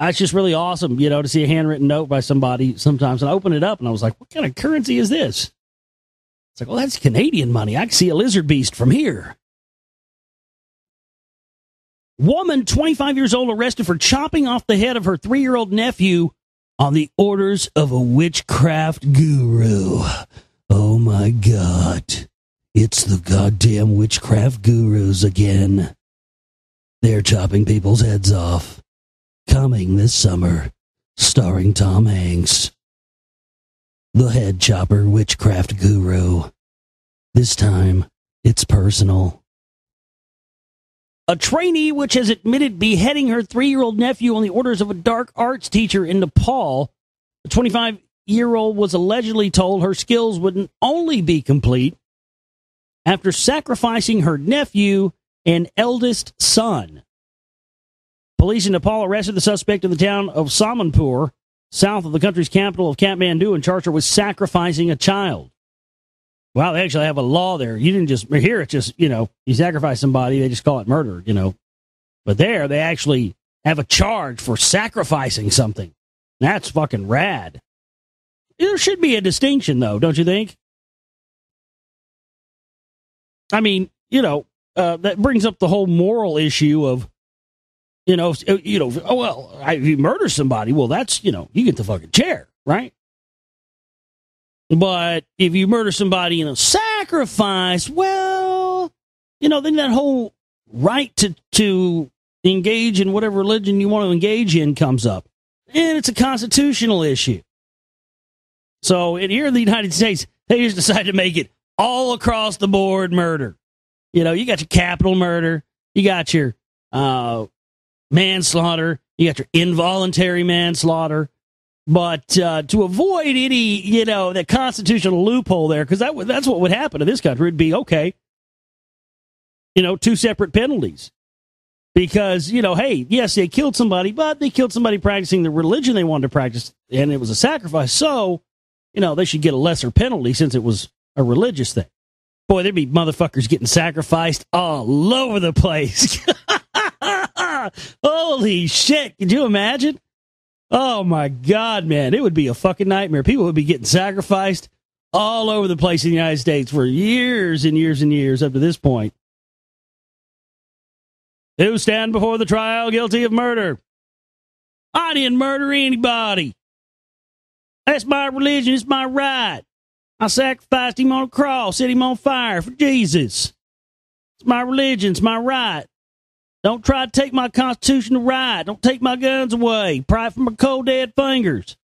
it's just really awesome, to see a handwritten note by somebody sometimes. And I opened it up and I was like, what kind of currency is this? It's like, well, that's Canadian money. I can see a lizard beast from here. Woman, 25 years old, arrested for chopping off the head of her 3-year-old nephew on the orders of a witchcraft guru. Oh, my God. It's the goddamn witchcraft gurus again. They're chopping people's heads off. Coming this summer, starring Tom Hanks. The head chopper witchcraft guru. This time, it's personal. A trainee which has admitted beheading her 3-year-old nephew on the orders of a dark arts teacher in Nepal. The 25-year-old was allegedly told her skills would only be complete after sacrificing her nephew and eldest son. Police in Nepal arrested the suspect in the town of Samanpur, south of the country's capital of Kathmandu, and charged her with sacrificing a child. Wow, they actually have a law there. You didn't just, here it's just, you sacrifice somebody, they just call it murder, But there, they actually have a charge for sacrificing something. That's fucking rad. There should be a distinction, though, don't you think? I mean, that brings up the whole moral issue of, if you murder somebody, well, that's, you get the fucking chair, right? But if you murder somebody in a sacrifice, well, then that whole right to engage in whatever religion you want to engage in comes up. And it's a constitutional issue. So here in the United States, they just decided to make it all across the board murder. You got your capital murder, you got your manslaughter, you got your involuntary manslaughter. But to avoid any, that constitutional loophole there, because that's what would happen in this country. It'd be, okay, two separate penalties. Because, hey, yes, they killed somebody, but they killed somebody practicing the religion they wanted to practice, and it was a sacrifice. So, they should get a lesser penalty since it was a religious thing. Boy, there'd be motherfuckers getting sacrificed all over the place. Holy shit. Could you imagine? Oh, my God, man. It would be a fucking nightmare. People would be getting sacrificed all over the place in the United States for years and years and years up to this point. Who stand before the trial guilty of murder? I didn't murder anybody. That's my religion. It's my right. I sacrificed him on a cross, set him on fire for Jesus. It's my religion. It's my right. Don't try to take my constitutional right. Don't take my guns away. Pry from my cold, dead fingers.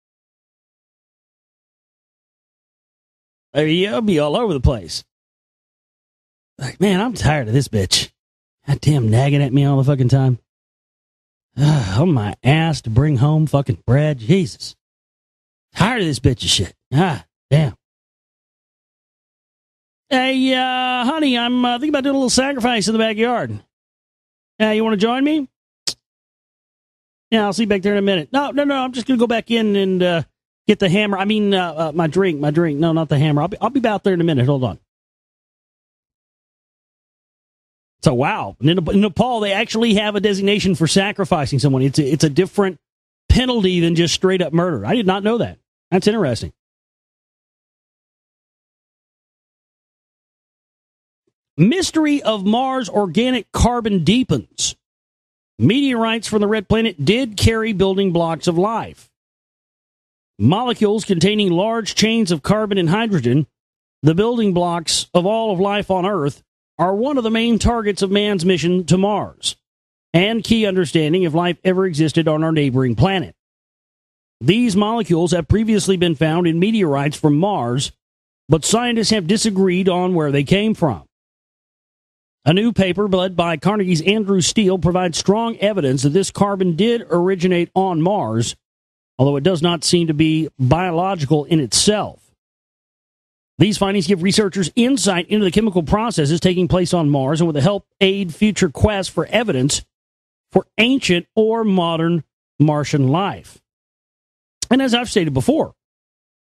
I'll be all over the place. Like, man, I'm tired of this bitch. Goddamn nagging at me all the fucking time. On my ass to bring home fucking bread. Jesus. Tired of this bitch's shit. Damn. Hey, honey, I'm thinking about doing a little sacrifice in the backyard. You want to join me? Yeah, I'll see you back there in a minute. No, I'm just going to go back in and get the hammer. I mean, my drink. No, not the hammer. I'll be back there in a minute. Hold on. So, wow. In Nepal, they actually have a designation for sacrificing someone. It's a different penalty than just straight up murder. I did not know that. That's interesting. Mystery of Mars organic carbon deepens. Meteorites from the red planet did carry building blocks of life. Molecules containing large chains of carbon and hydrogen, the building blocks of all of life on Earth, are one of the main targets of man's mission to Mars, and key understanding if life ever existed on our neighboring planet. These molecules have previously been found in meteorites from Mars, but scientists have disagreed on where they came from. A new paper led by Carnegie's Andrew Steele provides strong evidence that this carbon did originate on Mars, although it does not seem to be biological in itself. These findings give researchers insight into the chemical processes taking place on Mars and will help aid future quests for evidence for ancient or modern Martian life. And as I've stated before,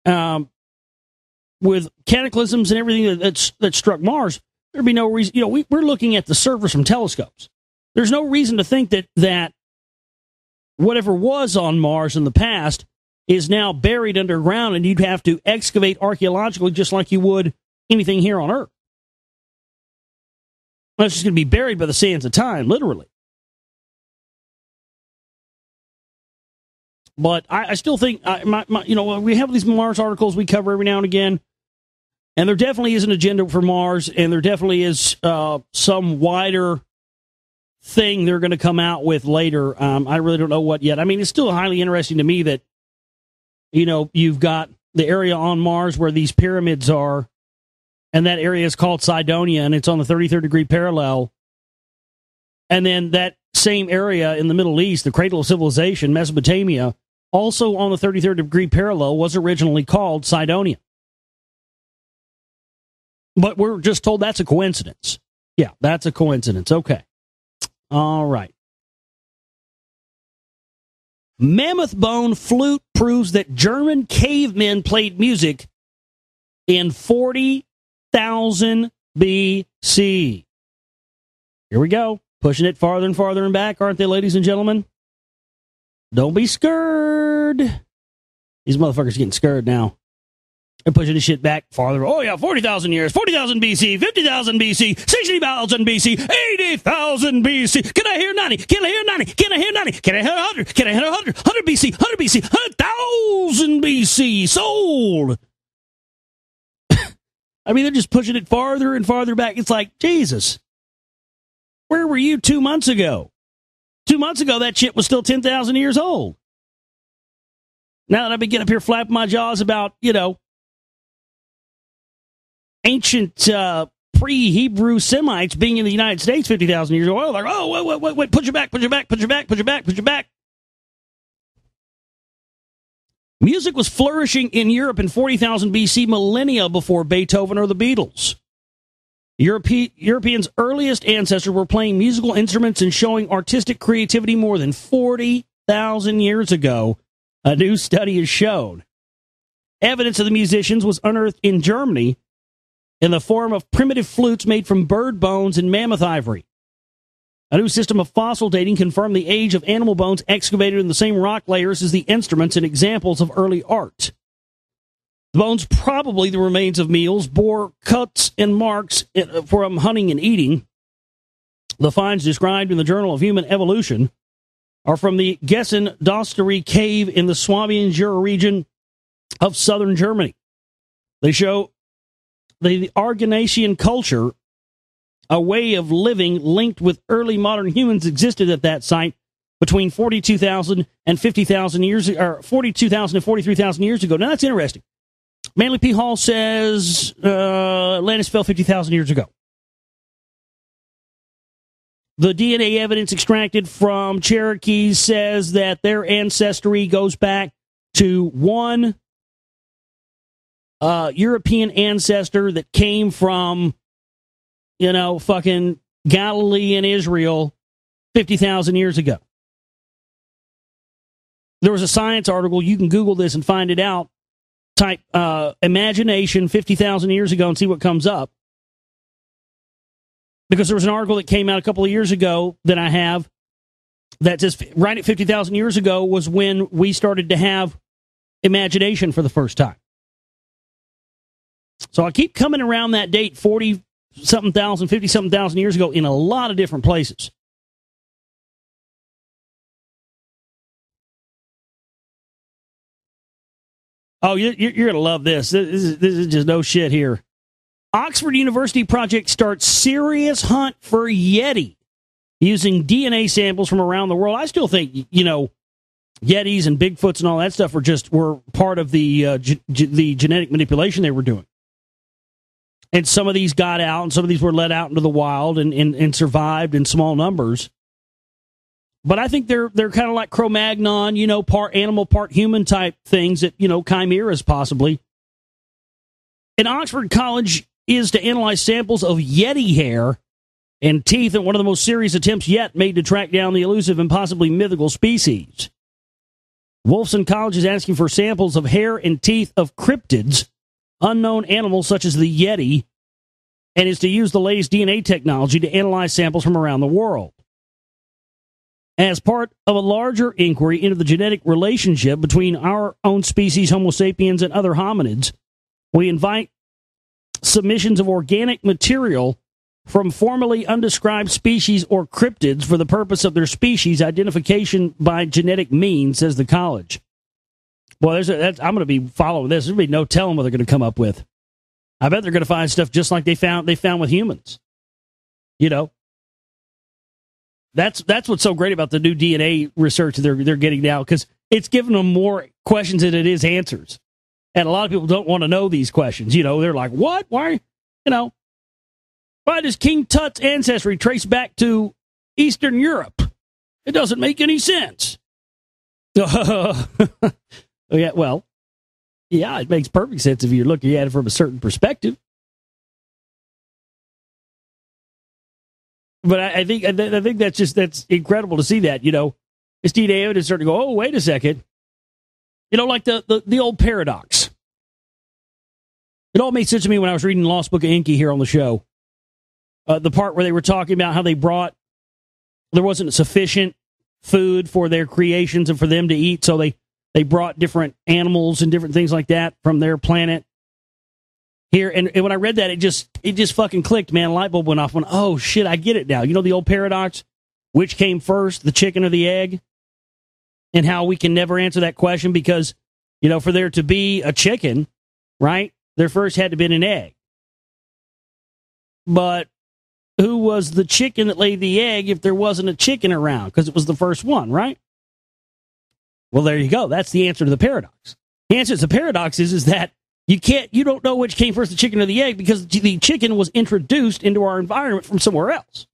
with cataclysms and everything that struck Mars, there'd be no reason, we're looking at the surface from telescopes. There's no reason to think that whatever was on Mars in the past is now buried underground and you'd have to excavate archaeologically just like you would anything here on Earth. It's just going to be buried by the sands of time, literally. But I still think, we have these Mars articles we cover every now and again, and there definitely is an agenda for Mars, and there definitely is some wider thing they're going to come out with later. I really don't know what yet. I mean, it's still highly interesting to me that, you've got the area on Mars where these pyramids are, and that area is called Cydonia, and it's on the 33rd degree parallel. And then that same area in the Middle East, the cradle of civilization, Mesopotamia, also on the 33rd degree parallel, was originally called Cydonia. But we're just told that's a coincidence. Yeah, that's a coincidence. Okay. All right. Mammoth bone flute proves that German cavemen played music in 40 40,000 BC. Here we go. Pushing it farther and farther and back, aren't they, ladies and gentlemen? Don't be scared. These motherfuckers getting scared now. They're pushing this shit back farther. Oh, yeah, 40,000 years, 40,000 BC, 50,000 BC, 60,000 BC, 80,000 BC. Can I hear 90? Can I hear 90? Can I hear 90? Can I hear 100? Can I hear 100? 100 BC, 100 BC, 100,000 BC. Sold. I mean, they're just pushing it farther and farther back. It's like, Jesus, where were you 2 months ago? 2 months ago, that shit was still 10,000 years old. Now that I've been getting up here flapping my jaws about, ancient pre-Hebrew Semites being in the United States 50,000 years ago, like, oh, wait, put your back. Music was flourishing in Europe in 40,000 BC, millennia before Beethoven or the Beatles. Europeans' earliest ancestors were playing musical instruments and showing artistic creativity more than 40,000 years ago, a new study has shown. Evidence of the musicians was unearthed in Germany in the form of primitive flutes made from bird bones and mammoth ivory. A new system of fossil dating confirmed the age of animal bones excavated in the same rock layers as the instruments and examples of early art. The bones, probably the remains of meals, bore cuts and marks from hunting and eating. The finds described in the Journal of Human Evolution are from the Gessen-Dostery cave in the Swabian Jura region of southern Germany. They show the Argonasian culture, a way of living linked with early modern humans, existed at that site between 42,000 and 50,000 years, or 42,000 and 43,000 years ago. Now that's interesting. Manly P. Hall says Atlantis fell 50,000 years ago. The DNA evidence extracted from Cherokees says that their ancestry goes back to one European ancestor that came from, fucking Galilee and Israel 50,000 years ago. There was a science article. You can Google this and find it out. Type imagination 50,000 years ago and see what comes up. Because there was an article that came out a couple of years ago that I have that says right at 50,000 years ago was when we started to have imagination for the first time. So I keep coming around that date, 40-something thousand, 50-something thousand years ago in a lot of different places. Oh, you're going to love this. This is just no shit here. Oxford University project starts serious hunt for Yeti using DNA samples from around the world. I still think, Yetis and Bigfoots and all that stuff were part of the genetic manipulation they were doing. And some of these got out, and some of these were let out into the wild and survived in small numbers. But I think they're kind of like Cro-Magnon, part animal, part human type things that, chimeras possibly. And Oxford College is to analyze samples of Yeti hair and teeth in one of the most serious attempts yet made to track down the elusive and possibly mythical species. Wolfson College is asking for samples of hair and teeth of cryptids, unknown animals such as the Yeti, and is to use the latest DNA technology to analyze samples from around the world. As part of a larger inquiry into the genetic relationship between our own species, Homo sapiens, and other hominids, we invite submissions of organic material from formerly undescribed species or cryptids for the purpose of their species identification by genetic means, says the college. Well, I'm going to be following this. There's going to be no telling what they're going to come up with. I bet they're going to find stuff just like they found with humans. That's what's so great about the new DNA research they're getting now, because it's giving them more questions than it is answers. And a lot of people don't want to know these questions. They're like, what? Why? Why does King Tut's ancestry trace back to Eastern Europe? It doesn't make any sense. Yeah, well, yeah, it makes perfect sense if you're looking at it from a certain perspective. But I think that's incredible to see that, This DNA evidence starting to go, oh, wait a second. Like the old paradox. It all made sense to me when I was reading Lost Book of Inky here on the show. The part where they were talking about how there wasn't sufficient food for their creations and for them to eat, so they brought different animals and different things like that from their planet here. And when I read that, it just fucking clicked, man. A light bulb went off. Went, oh shit, I get it now. You know the old paradox, which came first, the chicken or the egg, and how we can never answer that question because, you know, for there to be a chicken, right, there first had to be an egg. But who was the chicken that laid the egg if there wasn't a chicken around? Because it was the first one, right? Well, there you go. That's the answer to the paradox. The answer to the paradox is that you don't know which came first, the chicken or the egg, because the chicken was introduced into our environment from somewhere else.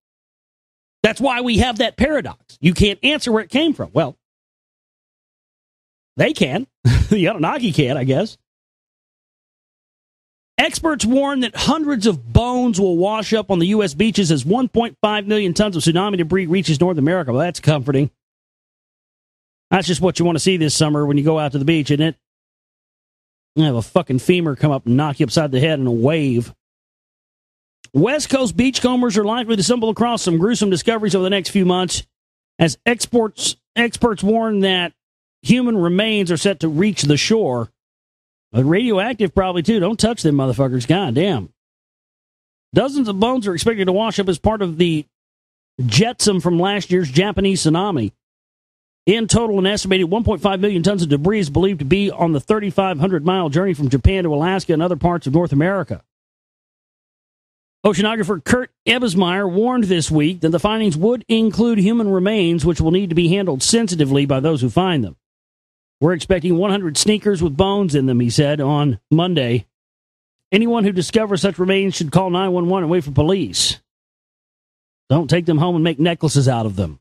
That's why we have that paradox. You can't answer where it came from. Well, they can. The Anunnaki can, I guess. Experts warn that hundreds of bones will wash up on the U.S. beaches as 1.5 million tons of tsunami debris reaches North America. Well, that's comforting. That's just what you want to see this summer when you go out to the beach, isn't it? You have a fucking femur come up and knock you upside the head in a wave. West Coast beachcombers are likely to stumble across some gruesome discoveries over the next few months as experts warn that human remains are set to reach the shore. But radioactive probably too. Don't touch them motherfuckers. God damn. Dozens of bones are expected to wash up as part of the jetsam from last year's Japanese tsunami. In total, an estimated 1.5 million tons of debris is believed to be on the 3,500-mile journey from Japan to Alaska and other parts of North America. Oceanographer Kurt Ebbesmeyer warned this week that the findings would include human remains, which will need to be handled sensitively by those who find them. We're expecting 100 sneakers with bones in them, he said on Monday. Anyone who discovers such remains should call 911 and wait for police. Don't take them home and make necklaces out of them.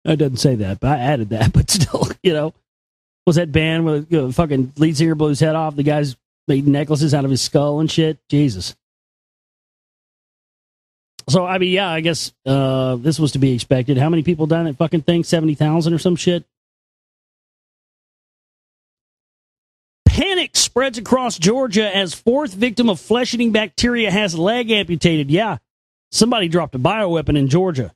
I didn't say that, but I added that. But still, you know, was that band with the fucking lead singer blew his head off? The guys made necklaces out of his skull and shit. Jesus. So, I mean, yeah, I guess this was to be expected. How many people died in that fucking thing? 70,000 or some shit? Panic spreads across Georgia as fourth victim of flesh-eating bacteria has leg amputated. Yeah, somebody dropped a bioweapon in Georgia.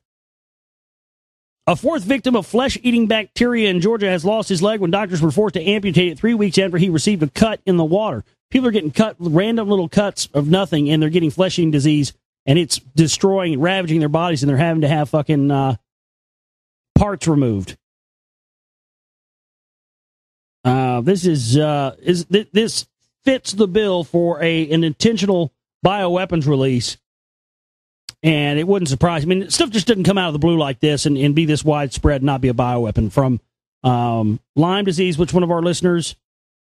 A fourth victim of flesh-eating bacteria in Georgia has lost his leg when doctors were forced to amputate it 3 weeks after he received a cut in the water. People are getting cut, random little cuts of nothing, and they're getting flesh-eating disease, and it's destroying and ravaging their bodies, and they're having to have fucking parts removed. This fits the bill for an intentional bioweapons release, and it wouldn't surprise me. I mean, stuff just didn't come out of the blue like this and be this widespread and not be a bioweapon. From Lyme disease, which one of our listeners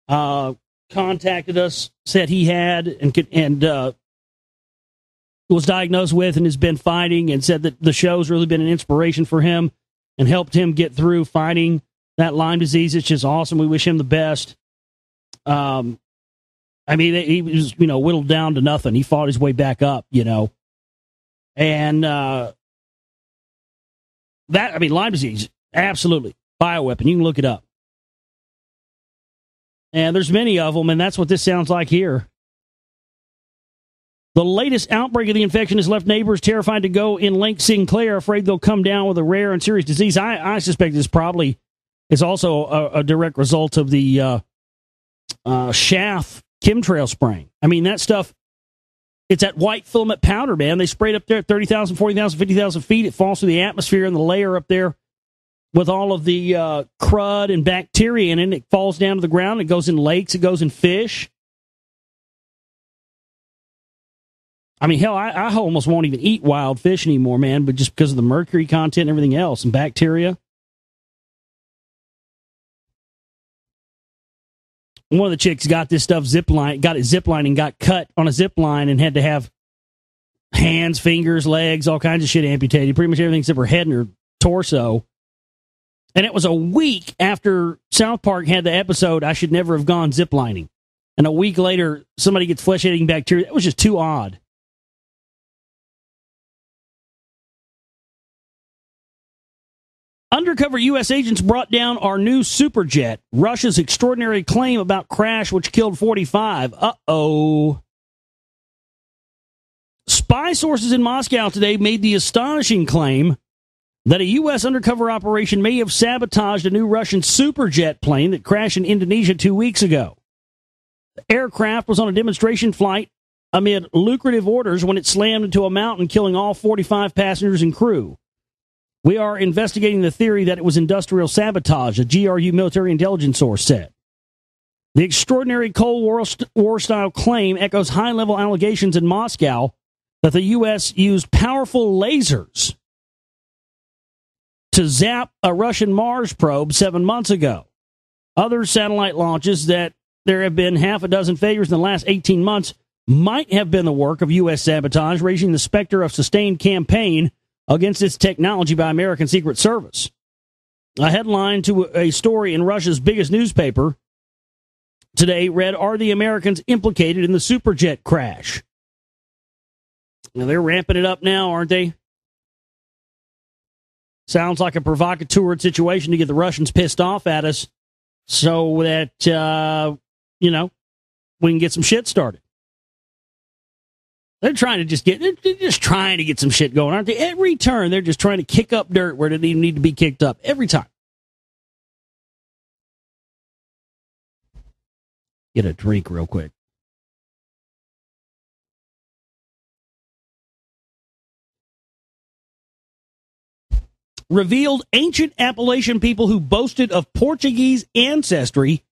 contacted us, said he had and was diagnosed with and has been fighting, and said that the show's really been an inspiration for him and helped him get through fighting that Lyme disease. It's just awesome. We wish him the best. I mean, he was, whittled down to nothing. He fought his way back up, and Lyme disease, absolutely bioweapon. You can look it up. And there's many of them, and that's what this sounds like here. The latest outbreak of the infection has left neighbors terrified to go in Lake Sinclair, afraid they'll come down with a rare and serious disease. I suspect this probably is also a direct result of the chaff chemtrail spraying. I mean, that stuff, it's that white filament powder, man. They sprayed up there at 30,000, 40,000, 50,000 feet. It falls through the atmosphere and the layer up there with all of the crud and bacteria in it. It falls down to the ground. It goes in lakes. It goes in fish. I mean, hell, I almost won't even eat wild fish anymore, man, but just because of the mercury content and everything else and bacteria. One of the chicks got this stuff got it ziplining, got cut on a zip line and had to have hands, fingers, legs, all kinds of shit amputated. Pretty much everything except her head and her torso. And it was a week after South Park had the episode, I Should Never Have Gone Ziplining. And a week later, somebody gets flesh-eating bacteria. That was just too odd. Undercover U.S. agents brought down our new superjet. Russia's extraordinary claim about crash which killed 45. Uh-oh. Spy sources in Moscow today made the astonishing claim that a U.S. undercover operation may have sabotaged a new Russian superjet plane that crashed in Indonesia 2 weeks ago. The aircraft was on a demonstration flight amid lucrative orders when it slammed into a mountain, killing all 45 passengers and crew. We are investigating the theory that it was industrial sabotage, a GRU military intelligence source said. The extraordinary Cold War-style claim echoes high-level allegations in Moscow that the U.S. used powerful lasers to zap a Russian Mars probe 7 months ago. Other satellite launches that there have been half a dozen failures in the last 18 months might have been the work of U.S. sabotage, raising the specter of sustained campaign against its technology by American Secret Service. A headline to a story in Russia's biggest newspaper today read, "Are the Americans implicated in the superjet crash?" Now, they're ramping it up now, aren't they? Sounds like a provocateur situation to get the Russians pissed off at us so that, we can get some shit started. They're trying to they're just trying to get some shit going, aren't they? Every turn, they're just trying to kick up dirt where they didn't need to be kicked up. Every time. Get a drink real quick. Revealed ancient Appalachian people who boasted of Portuguese ancestry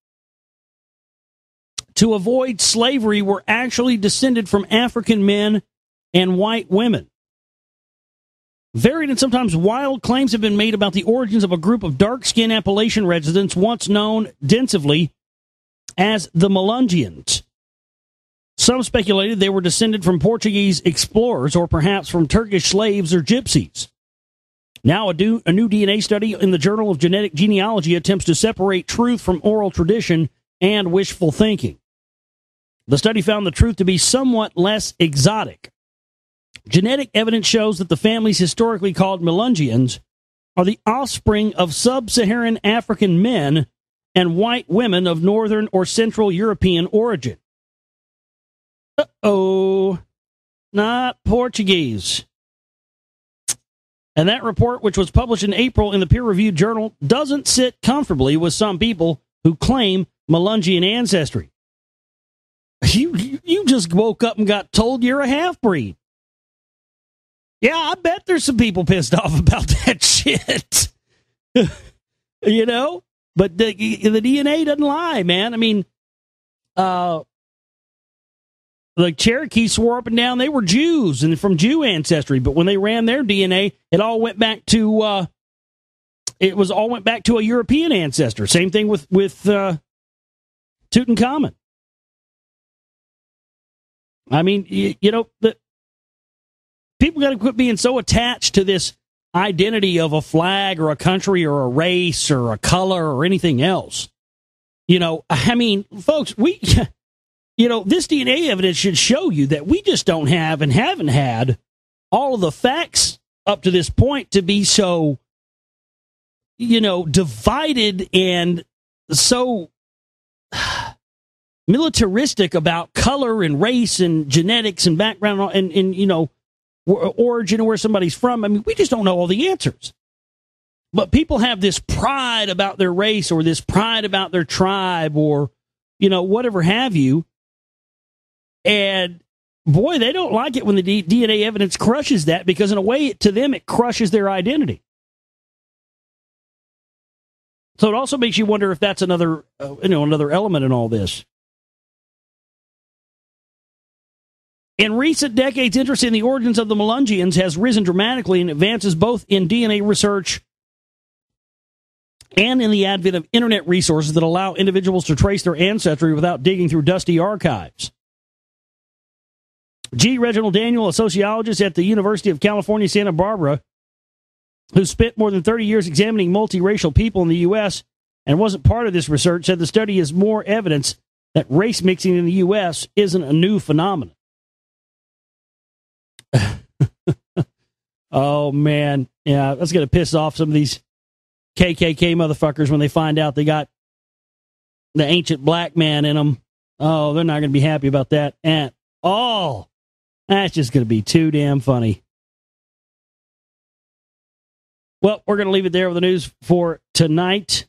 to avoid slavery were actually descended from African men and white women. Varied and sometimes wild claims have been made about the origins of a group of dark-skinned Appalachian residents once known densively as the Melungeons. Some speculated they were descended from Portuguese explorers or perhaps from Turkish slaves or gypsies. Now a new DNA study in the Journal of Genetic Genealogy attempts to separate truth from oral tradition and wishful thinking. The study found the truth to be somewhat less exotic. Genetic evidence shows that the families historically called Melungeons are the offspring of sub-Saharan African men and white women of northern or central European origin. Uh-oh, not Portuguese. And that report, which was published in April in the peer-reviewed journal, doesn't sit comfortably with some people who claim Melungeon ancestry. You just woke up and got told you're a half-breed. Yeah, I bet there's some people pissed off about that shit. But the DNA doesn't lie, man. I mean, the Cherokees swore up and down they were Jews and from Jew ancestry, but when they ran their DNA, it all went back to a European ancestor. Same thing with Tutankhamun. I mean, the people got to quit being so attached to this identity of a flag or a country or a race or a color or anything else. I mean, folks, this DNA evidence should show you that we just don't have and haven't had all of the facts up to this point to be so, divided and so militaristic about color and race and genetics and background and origin and where somebody's from. I mean, we just don't know all the answers. But people have this pride about their race or this pride about their tribe or, whatever have you. And boy, they don't like it when the DNA evidence crushes that, because in a way, to them, it crushes their identity. So it also makes you wonder if that's another element in all this. In recent decades, interest in the origins of the Melungeons has risen dramatically, and advances both in DNA research and in the advent of internet resources that allow individuals to trace their ancestry without digging through dusty archives. G. Reginald Daniel, a sociologist at the University of California, Santa Barbara, who spent more than 30 years examining multiracial people in the U.S. and wasn't part of this research, said the study is more evidence that race mixing in the U.S. isn't a new phenomenon. Oh, man. Yeah, that's going to piss off some of these KKK motherfuckers, when they find out they got the ancient black man in them, oh, they're not going to be happy about that at all. That's just going to be too damn funny. Well, we're going to leave it there with the news for tonight.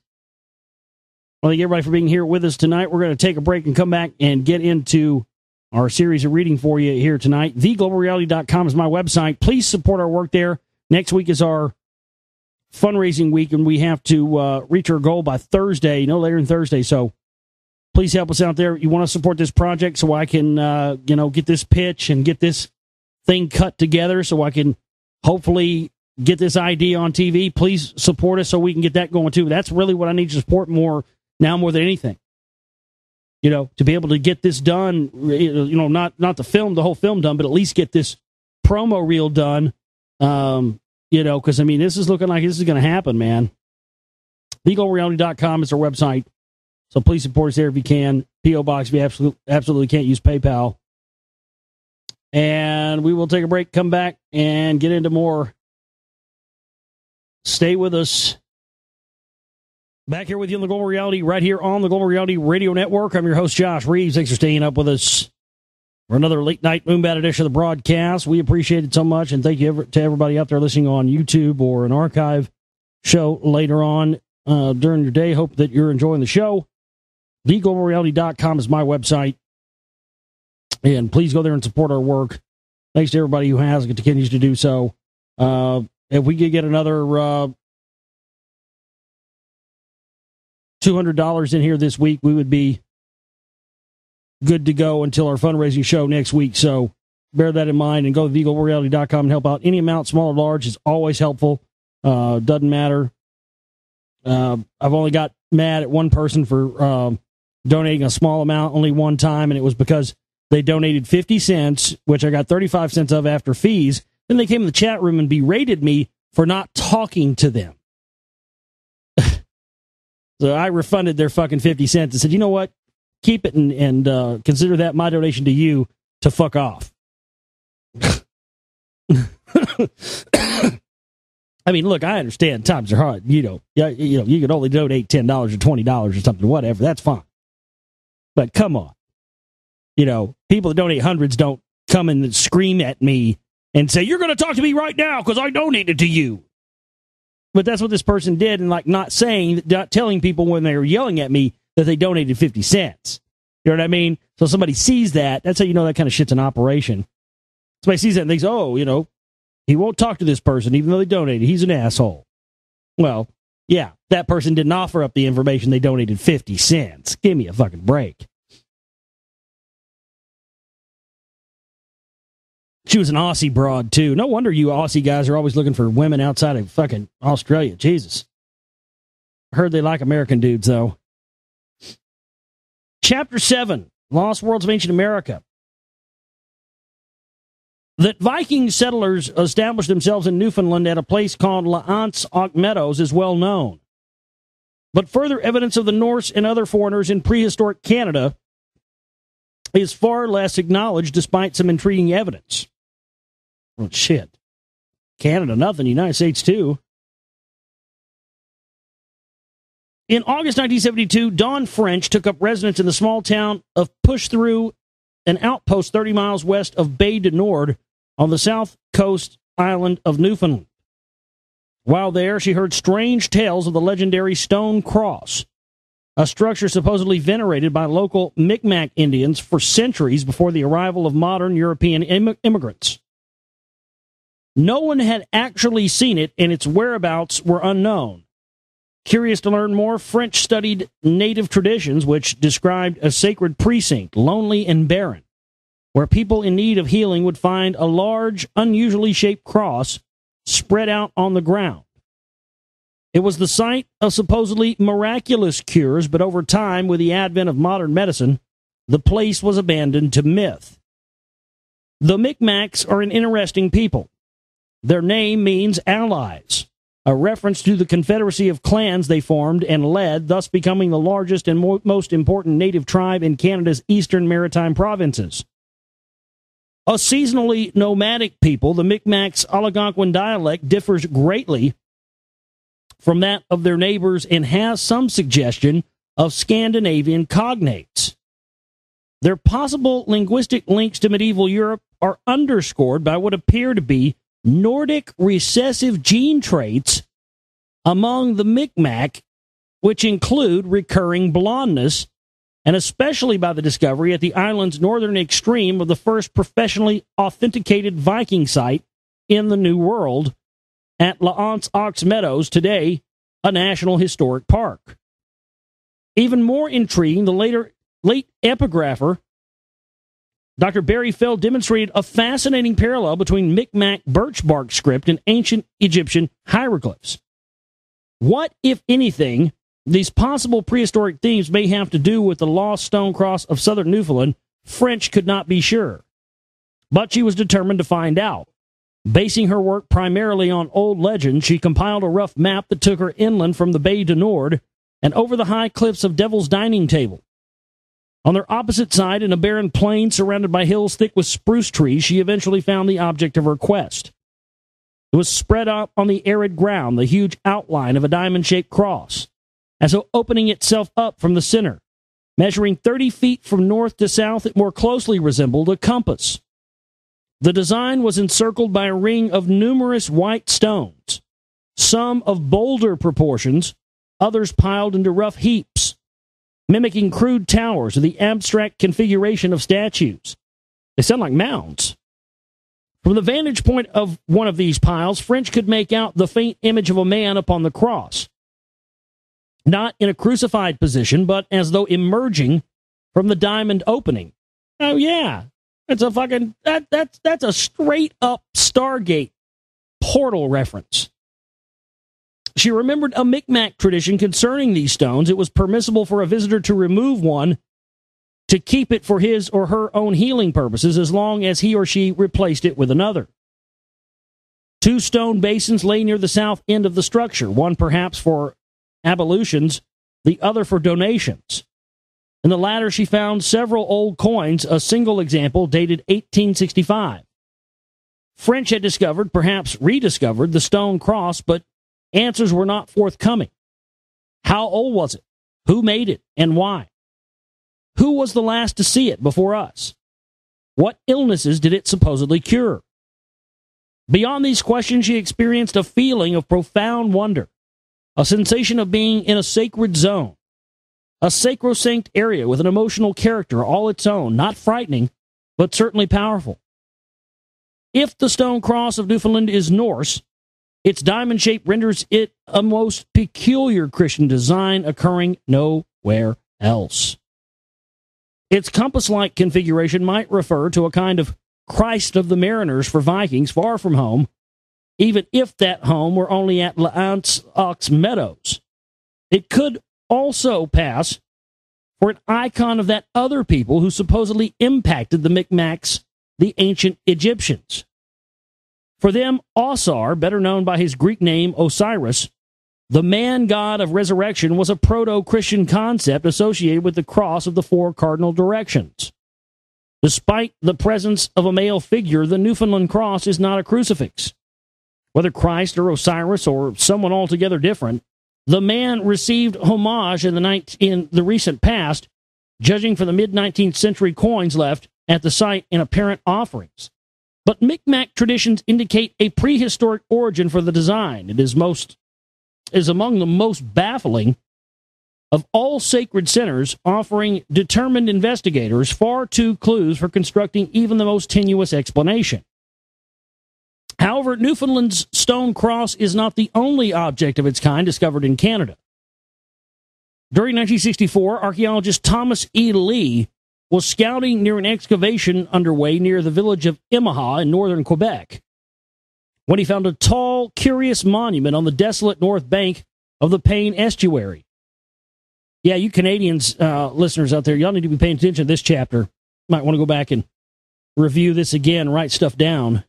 I thank everybody for being here with us tonight. We're going to take a break and come back and get into our series of reading for you here tonight. TheGlobalReality.com is my website. Please support our work there. Next week is our fundraising week, and we have to reach our goal by Thursday, no later than Thursday. So please help us out there. You want to support this project so I can, get this pitch and get this thing cut together so I can hopefully get this idea on TV. Please support us so we can get that going too. That's really what I need to support more than anything. To be able to get this done, not the whole film done, but at least get this promo reel done. Because this is looking like this is going to happen, man. TheGlobalReality.com is our website. So please support us there if you can. P.O. Box if you absolutely can't use PayPal. And we will take a break, come back, and get into more. Stay with us. Back here with you on the Global Reality, right here on the Global Reality Radio Network. I'm your host, Josh Reeves. Thanks for staying up with us for another late night Moonbat edition of the broadcast. We appreciate it so much, and thank you to everybody out there listening on YouTube or an archive show later on during your day. Hope that you're enjoying the show. TheGlobalReality.com is my website, and please go there and support our work. Thanks to everybody who has and continues to do so. If we could get another $200 in here this week, we would be good to go until our fundraising show next week. So bear that in mind and go to TheGlobalReality.com and help out. Any amount, small or large, is always helpful. Doesn't matter. I've only got mad at one person for donating a small amount only one time, and it was because they donated 50 cents, which I got 35 cents of after fees. Then they came in the chat room and berated me for not talking to them. So I refunded their fucking 50 cents and said, you know what? Keep it and consider that my donation to you to fuck off. I mean, look, I understand times are hard. You can only donate $10 or $20 or something, whatever. That's fine. But come on. People that donate hundreds don't come and scream at me and say, you're going to talk to me right now because I donated to you. But that's what this person did, and not telling people when they were yelling at me that they donated 50 cents. You know what I mean? So somebody sees that. That's how you know that kind of shit's in operation. Somebody sees that and thinks, he won't talk to this person even though they donated. He's an asshole. Well, yeah, that person didn't offer up the information. They donated 50 cents. Give me a fucking break. She was an Aussie broad, too. No wonder you Aussie guys are always looking for women outside of fucking Australia. Jesus. I heard they like American dudes, though. Chapter 7, Lost Worlds of Ancient America. That Viking settlers established themselves in Newfoundland at a place called L'Anse aux Meadows is well known. But further evidence of the Norse and other foreigners in prehistoric Canada is far less acknowledged despite some intriguing evidence. Well, shit. Canada, nothing. United States, too. In August 1972, Don French took up residence in the small town of Push-Through, an outpost 30 miles west of Bay du Nord on the south coast island of Newfoundland. While there, she heard strange tales of the legendary Stone Cross, a structure supposedly venerated by local Micmac Indians for centuries before the arrival of modern European immigrants. No one had actually seen it, and its whereabouts were unknown. Curious to learn more, French studied native traditions, which described a sacred precinct, lonely and barren, where people in need of healing would find a large, unusually shaped cross spread out on the ground. It was the site of supposedly miraculous cures, but over time, with the advent of modern medicine, the place was abandoned to myth. The Micmacs are an interesting people. Their name means allies, a reference to the confederacy of clans they formed and led, thus becoming the largest and most important native tribe in Canada's eastern maritime provinces. A seasonally nomadic people, the Micmacs' Algonquin dialect differs greatly from that of their neighbors and has some suggestion of Scandinavian cognates. Their possible linguistic links to medieval Europe are underscored by what appear to be Nordic recessive gene traits among the Micmac, which include recurring blondness, and especially by the discovery at the island's northern extreme of the first professionally authenticated Viking site in the New World at L'Anse aux Meadows, today a National Historic Park. Even more intriguing, the late epigrapher Dr. Barry Feld demonstrated a fascinating parallel between Micmac birch bark script and ancient Egyptian hieroglyphs. What, if anything, these possible prehistoric themes may have to do with the lost stone cross of southern Newfoundland, French could not be sure. But she was determined to find out. Basing her work primarily on old legends, she compiled a rough map that took her inland from the Bay du Nord and over the high cliffs of Devil's Dining Table. On their opposite side, in a barren plain surrounded by hills thick with spruce trees, she eventually found the object of her quest. It was spread out on the arid ground, the huge outline of a diamond-shaped cross, as though opening itself up from the center. Measuring 30 feet from north to south, it more closely resembled a compass. The design was encircled by a ring of numerous white stones, some of boulder proportions, others piled into rough heaps, mimicking crude towers or the abstract configuration of statues. They sound like mounds. From the vantage point of one of these piles, French could make out the faint image of a man upon the cross. Not in a crucified position, but as though emerging from the diamond opening. Oh, yeah. That's a fucking, that's a straight up Stargate portal reference. She remembered a Micmac tradition concerning these stones. It was permissible for a visitor to remove one to keep it for his or her own healing purposes, as long as he or she replaced it with another. 2 stone basins lay near the south end of the structure, one perhaps for ablutions, the other for donations. In the latter, she found several old coins, a single example dated 1865. French had discovered, perhaps rediscovered, the stone cross, but answers were not forthcoming. How old was it? Who made it, and why? Who was the last to see it before us? What illnesses did it supposedly cure? Beyond these questions, she experienced a feeling of profound wonder, a sensation of being in a sacred zone, a sacrosanct area with an emotional character all its own, not frightening, but certainly powerful. If the stone cross of Newfoundland is Norse, its diamond shape renders it a most peculiar Christian design occurring nowhere else. Its compass-like configuration might refer to a kind of Christ of the Mariners for Vikings far from home, even if that home were only at L'Anse aux Meadows. It could also pass for an icon of that other people who supposedly impacted the Micmacs, the ancient Egyptians. For them, Osar, better known by his Greek name Osiris, the man-god of resurrection, was a proto-Christian concept associated with the cross of the 4 cardinal directions. Despite the presence of a male figure, the Newfoundland cross is not a crucifix. Whether Christ or Osiris or someone altogether different, the man received homage in the recent past, judging from the mid-19th century coins left at the site in apparent offerings. But Micmac traditions indicate a prehistoric origin for the design. It is among the most baffling of all sacred centers, offering determined investigators far too clues for constructing even the most tenuous explanation. However, Newfoundland's stone cross is not the only object of its kind discovered in Canada. During 1964, archaeologist Thomas E. Lee was scouting near an excavation underway near the village of Imaha in northern Quebec, when he found a tall, curious monument on the desolate north bank of the Payne estuary. Yeah, you Canadians, listeners out there, y'all need to be paying attention to this chapter. Might want to go back and review this again, write stuff down.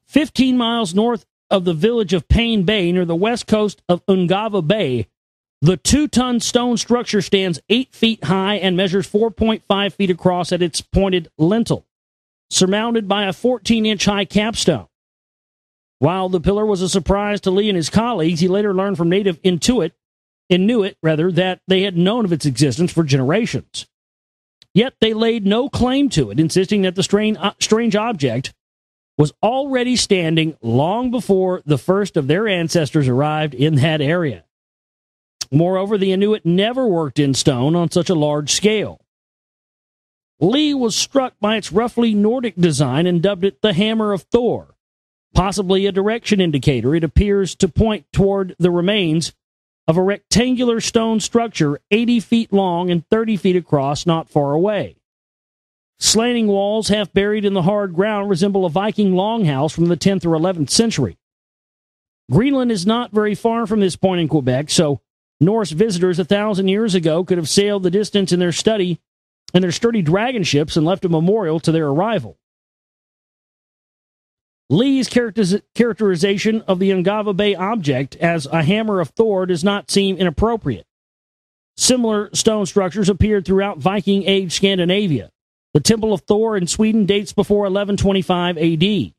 15 miles north of the village of Payne Bay, near the west coast of Ungava Bay, the 2-ton stone structure stands 8 feet high and measures 4.5 feet across at its pointed lintel, surmounted by a 14-inch high capstone. While the pillar was a surprise to Lee and his colleagues, he later learned from native Inuit that they had known of its existence for generations. Yet they laid no claim to it, insisting that the strange object was already standing long before the first of their ancestors arrived in that area. Moreover, the Inuit never worked in stone on such a large scale. Lee was struck by its roughly Nordic design and dubbed it the Hammer of Thor, possibly a direction indicator. It appears to point toward the remains of a rectangular stone structure 80 feet long and 30 feet across not far away. Slanting walls, half buried in the hard ground, resemble a Viking longhouse from the 10th or 11th century. Greenland is not very far from this point in Quebec, so Norse visitors 1,000 years ago could have sailed the distance in their sturdy dragon ships and left a memorial to their arrival. Lee's characterization of the Ungava Bay object as a Hammer of Thor does not seem inappropriate. Similar stone structures appeared throughout Viking Age Scandinavia. The Temple of Thor in Sweden dates before 1125 AD.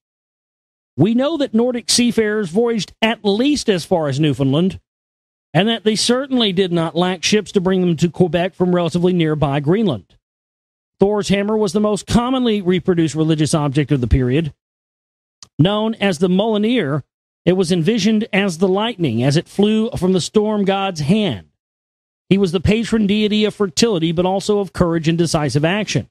We know that Nordic seafarers voyaged at least as far as Newfoundland, and that they certainly did not lack ships to bring them to Quebec from relatively nearby Greenland. Thor's hammer was the most commonly reproduced religious object of the period. Known as the Molineer, it was envisioned as the lightning as it flew from the storm god's hand. He was the patron deity of fertility, but also of courage and decisive action.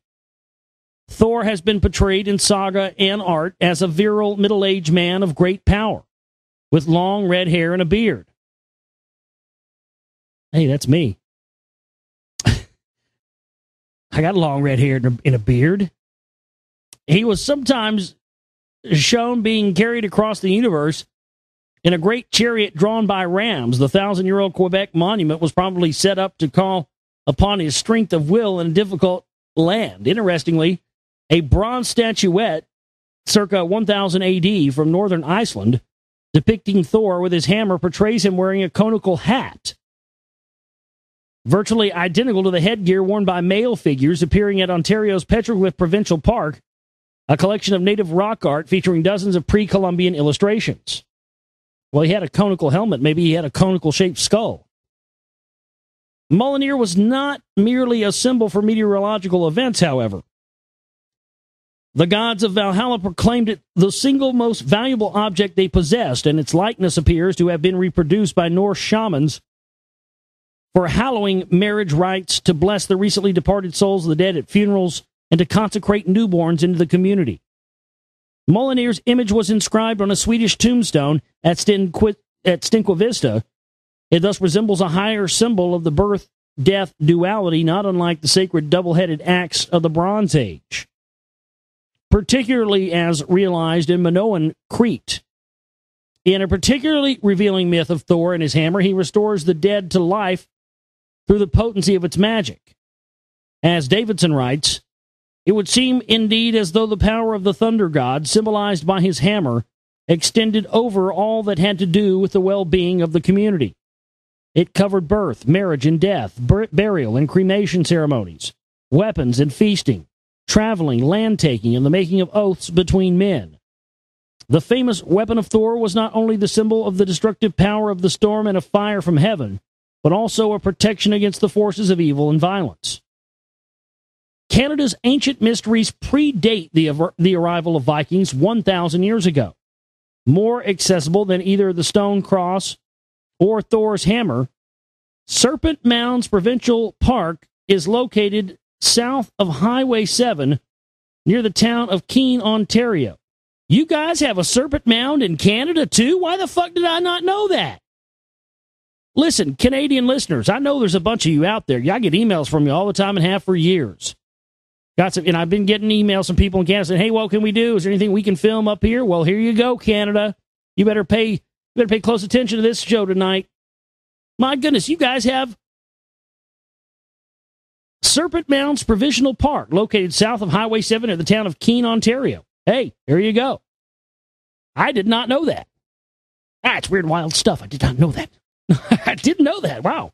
Thor has been portrayed in saga and art as a virile middle-aged man of great power, with long red hair and a beard. Hey, that's me. I got long red hair and a beard. He was sometimes shown being carried across the universe in a great chariot drawn by rams. The 1,000-year-old Quebec monument was probably set up to call upon his strength of will in a difficult land. Interestingly, a bronze statuette circa 1000 AD from northern Iceland depicting Thor with his hammer portrays him wearing a conical hat, virtually identical to the headgear worn by male figures appearing at Ontario's Petroglyph Provincial Park, a collection of native rock art featuring dozens of pre-Columbian illustrations. Well, he had a conical helmet. Maybe he had a conical-shaped skull. Molineer was not merely a symbol for meteorological events, however. The gods of Valhalla proclaimed it the single most valuable object they possessed, and its likeness appears to have been reproduced by Norse shamans for hallowing marriage rites, to bless the recently departed souls of the dead at funerals, and to consecrate newborns into the community. Molineer's image was inscribed on a Swedish tombstone at Stinkvista. It thus resembles a higher symbol of the birth-death duality, not unlike the sacred double-headed axe of the Bronze Age, particularly as realized in Minoan, Crete. In a particularly revealing myth of Thor and his hammer, he restores the dead to life through the potency of its magic. As Davidson writes, it would seem indeed as though the power of the thunder god, symbolized by his hammer, extended over all that had to do with the well-being of the community. It covered birth, marriage and death, burial and cremation ceremonies, weapons and feasting, traveling, land-taking, and the making of oaths between men. The famous weapon of Thor was not only the symbol of the destructive power of the storm and of fire from heaven, but also a protection against the forces of evil and violence. Canada's ancient mysteries predate the arrival of Vikings 1,000 years ago. More accessible than either the stone cross or Thor's hammer, Serpent Mound's Provincial Park is located south of Highway 7 near the town of Keene, Ontario. You guys have a Serpent Mound in Canada, too? Why the fuck did I not know that? Listen, Canadian listeners, I know there's a bunch of you out there. I get emails from you all the time and have for years. And I've been getting emails from people in Canada saying, hey, what can we do? Is there anything we can film up here? Well, here you go, Canada. You better pay close attention to this show tonight. My goodness, you guys have Serpent Mound's Provincial Park, located south of Highway 7 in the town of Keene, Ontario. Hey, here you go. I did not know that. It's weird, wild stuff. I did not know that. I didn't know that. Wow.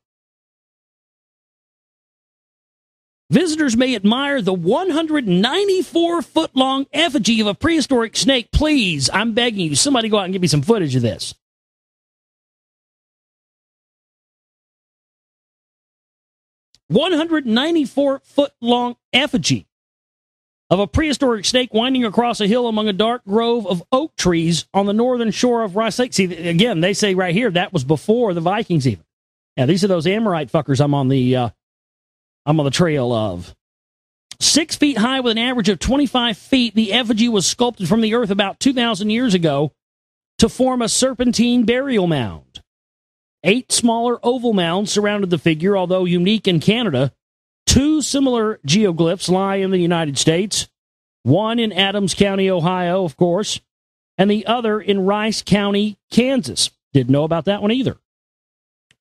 Visitors may admire the 194-foot-long effigy of a prehistoric snake. Please, I'm begging you, somebody go out and give me some footage of this. "194-foot-long effigy of a prehistoric snake winding across a hill among a dark grove of oak trees on the northern shore of Rice Lake." See, again, they say right here that was before the Vikings even. Yeah, these are those Amorite fuckers I'm on the trail of. 6 feet high with an average of 25 feet, the effigy was sculpted from the earth about 2,000 years ago to form a serpentine burial mound. 8 smaller oval mounds surrounded the figure, although unique in Canada. 2 similar geoglyphs lie in the United States, one in Adams County, Ohio, of course, and the other in Rice County, Kansas. Didn't know about that one either.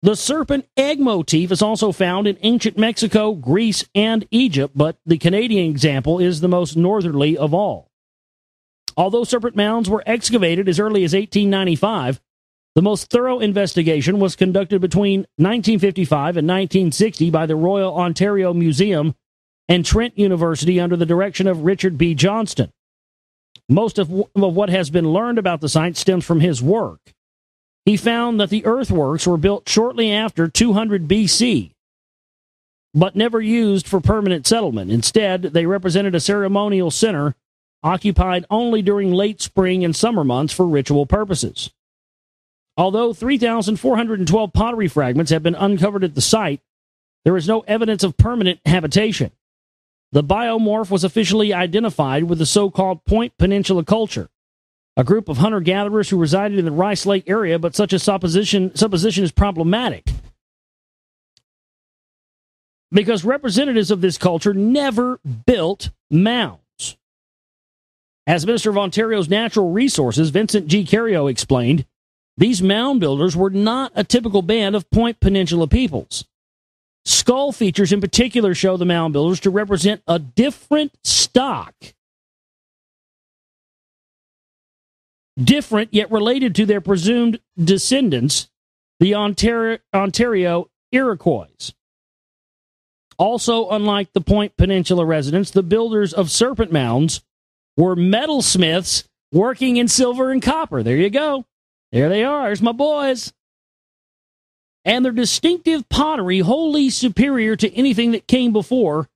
The serpent egg motif is also found in ancient Mexico, Greece, and Egypt, but the Canadian example is the most northerly of all. Although serpent mounds were excavated as early as 1895, the most thorough investigation was conducted between 1955 and 1960 by the Royal Ontario Museum and Trent University under the direction of Richard B. Johnston. Most of what has been learned about the site stems from his work. He found that the earthworks were built shortly after 200 BC, but never used for permanent settlement. Instead, they represented a ceremonial center occupied only during late spring and summer months for ritual purposes. Although 3,412 pottery fragments have been uncovered at the site, there is no evidence of permanent habitation. The biomorph was officially identified with the so-called Point Peninsula culture, a group of hunter-gatherers who resided in the Rice Lake area, but such a supposition is problematic because representatives of this culture never built mounds. As Minister of Ontario's Natural Resources, Vincent G. Carriot, explained, these mound builders were not a typical band of Point Peninsula peoples. Skull features in particular show the mound builders to represent a different stock. Different, yet related to their presumed descendants, the Ontario Iroquois. Also, unlike the Point Peninsula residents, the builders of serpent mounds were metalsmiths working in silver and copper. There you go. There they are. There's my boys. And their distinctive pottery, wholly superior to anything that came before,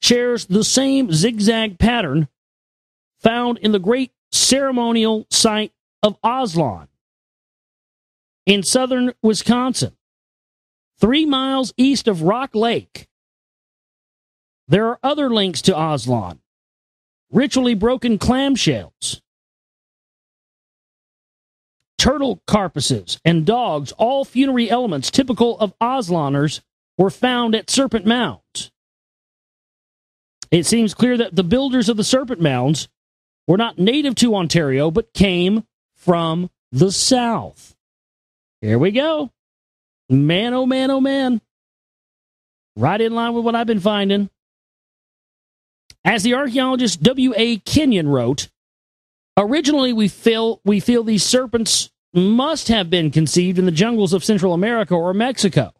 shares the same zigzag pattern found in the great ceremonial site of Aslan in southern Wisconsin, 3 miles east of Rock Lake. There are other links to Aslan: ritually broken clamshells, turtle carcasses, and dogs, all funerary elements typical of Aslaners, were found at Serpent Mounds. It seems clear that the builders of the Serpent Mounds were not native to Ontario, but came from the South. Here we go. Man, oh man, oh man. Right in line with what I've been finding. As the archaeologist W.A. Kenyon wrote, originally we feel these serpents must have been conceived in the jungles of Central America or Mexico.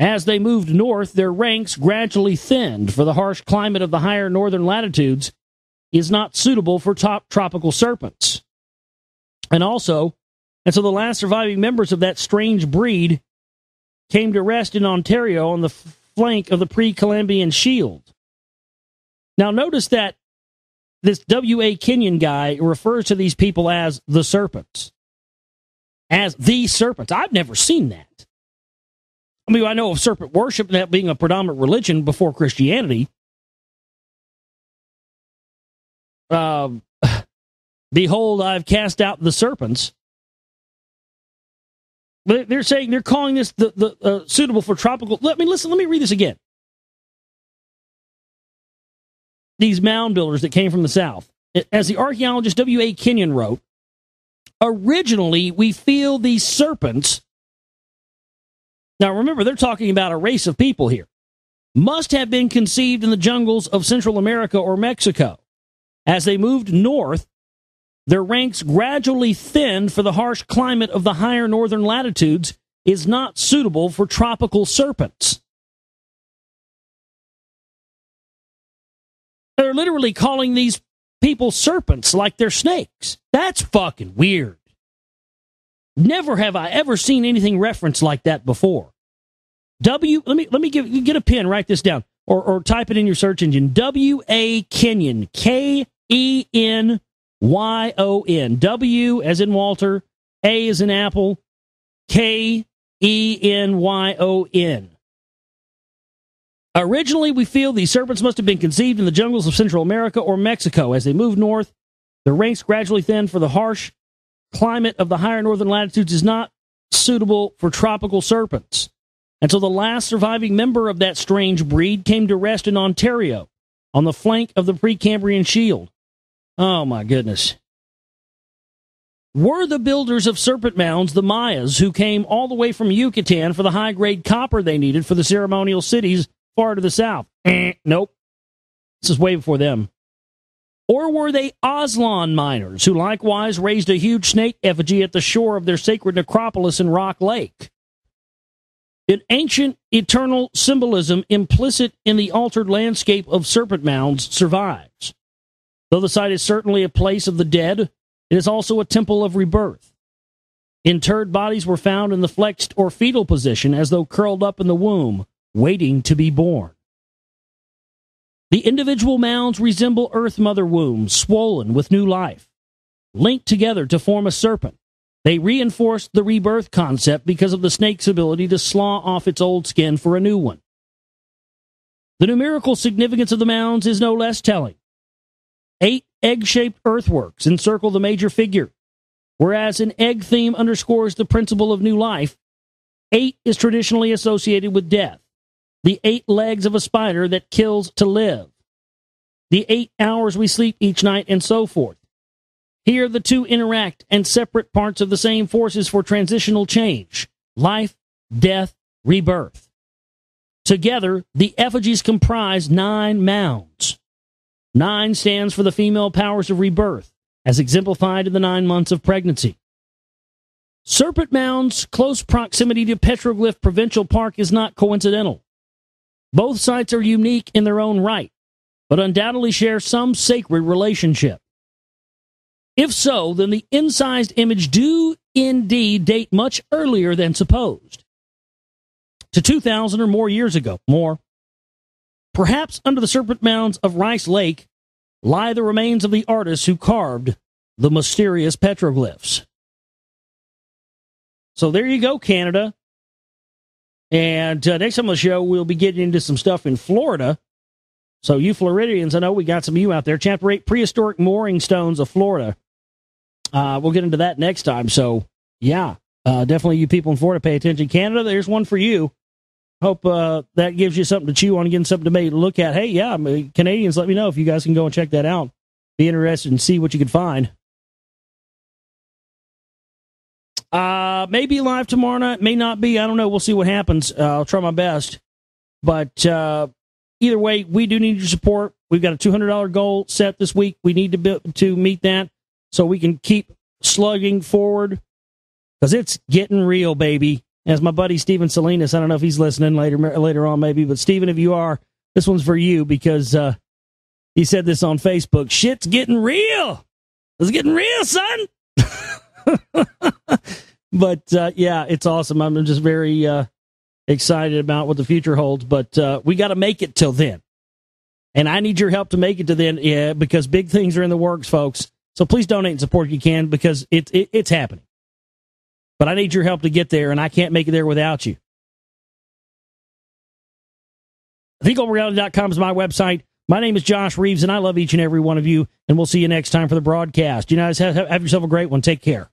As they moved north, their ranks gradually thinned, for the harsh climate of the higher northern latitudes is not suitable for tropical serpents. And so the last surviving members of that strange breed came to rest in Ontario on the flank of the pre-Columbian Shield. Now notice that this W.A. Kenyon guy refers to these people as the serpents. As the serpents. I've never seen that. I mean, I know of serpent worship, that being a predominant religion before Christianity. Behold, I've cast out the serpents. But they're saying, they're calling this the suitable for tropical. Let me read this again. These mound builders that came from the South. As the archaeologist W.A. Kenyon wrote, originally we feel these serpents. Now remember, they're talking about a race of people here. Must have been conceived in the jungles of Central America or Mexico. As they moved north, their ranks gradually thinned, for the harsh climate of the higher northern latitudes is not suitable for tropical serpents. They're literally calling these people serpents like they're snakes. That's fucking weird. Never have I ever seen anything referenced like that before. Let me get a pen, write this down, or type it in your search engine. W.A. Kenyon, Kenyon. W as in Walter, A as in Apple, Kenyon. Originally, we feel these serpents must have been conceived in the jungles of Central America or Mexico. As they moved north, the ranks gradually thinned, for the harsh climate of the higher northern latitudes is not suitable for tropical serpents. And so the last surviving member of that strange breed came to rest in Ontario, on the flank of the Precambrian Shield. Oh, my goodness. Were the builders of Serpent Mounds the Mayas, who came all the way from Yucatan for the high-grade copper they needed for the ceremonial cities far to the south? Nope. This is way before them. Or were they Aslan miners, who likewise raised a huge snake effigy at the shore of their sacred necropolis in Rock Lake? An ancient, eternal symbolism implicit in the altered landscape of Serpent Mounds survives. Though the site is certainly a place of the dead, it is also a temple of rebirth. Interred bodies were found in the flexed or fetal position, as though curled up in the womb, waiting to be born. The individual mounds resemble Earth Mother wombs, swollen with new life. Linked together to form a serpent, they reinforce the rebirth concept because of the snake's ability to slaw off its old skin for a new one. The numerical significance of the mounds is no less telling. 8 egg-shaped earthworks encircle the major figure. Whereas an egg theme underscores the principle of new life, 8 is traditionally associated with death. The 8 legs of a spider that kills to live. The 8 hours we sleep each night, and so forth. Here the two interact, and separate parts of the same forces for transitional change. Life, death, rebirth. Together, the effigies comprise 9 mounds. 9 stands for the female powers of rebirth, as exemplified in the 9 months of pregnancy. Serpent Mound's close proximity to Petroglyph Provincial Park is not coincidental. Both sites are unique in their own right, but undoubtedly share some sacred relationship. If so, then the incised image do indeed date much earlier than supposed. To 2,000 or more years ago. Perhaps under the Serpent Mounds of Rice Lake lie the remains of the artists who carved the mysterious petroglyphs. So there you go, Canada. And next time on the show, we'll be getting into some stuff in Florida. So you Floridians, I know we got some of you out there. Chapter 8, Prehistoric Mooring Stones of Florida. We'll get into that next time. So, yeah, definitely you people in Florida, pay attention. Canada, there's one for you. Hope that gives you something to chew on, getting something to maybe look at. Hey, yeah, Canadians, let me know if you guys can go and check that out. Be interested and see what you can find. Maybe live tomorrow night, may not be. I don't know. We'll see what happens. I'll try my best. But either way, we do need your support. We've got a $200 goal set this week. We need to meet that so we can keep slugging forward, because it's getting real, baby. As my buddy Steven Salinas, I don't know if he's listening later on maybe, but Steven, if you are, this one's for you, because he said this on Facebook. Shit's getting real. It's getting real, son. But yeah, it's awesome. I'm just very excited about what the future holds, but we got to make it till then. And I need your help to make it to then, because big things are in the works, folks. So please donate and support if you can, because it's happening. But I need your help to get there, and I can't make it there without you. TheGlobalReality.com is my website. My name is Josh Reeves, and I love each and every one of you, and we'll see you next time for the broadcast. You guys have yourself a great one. Take care.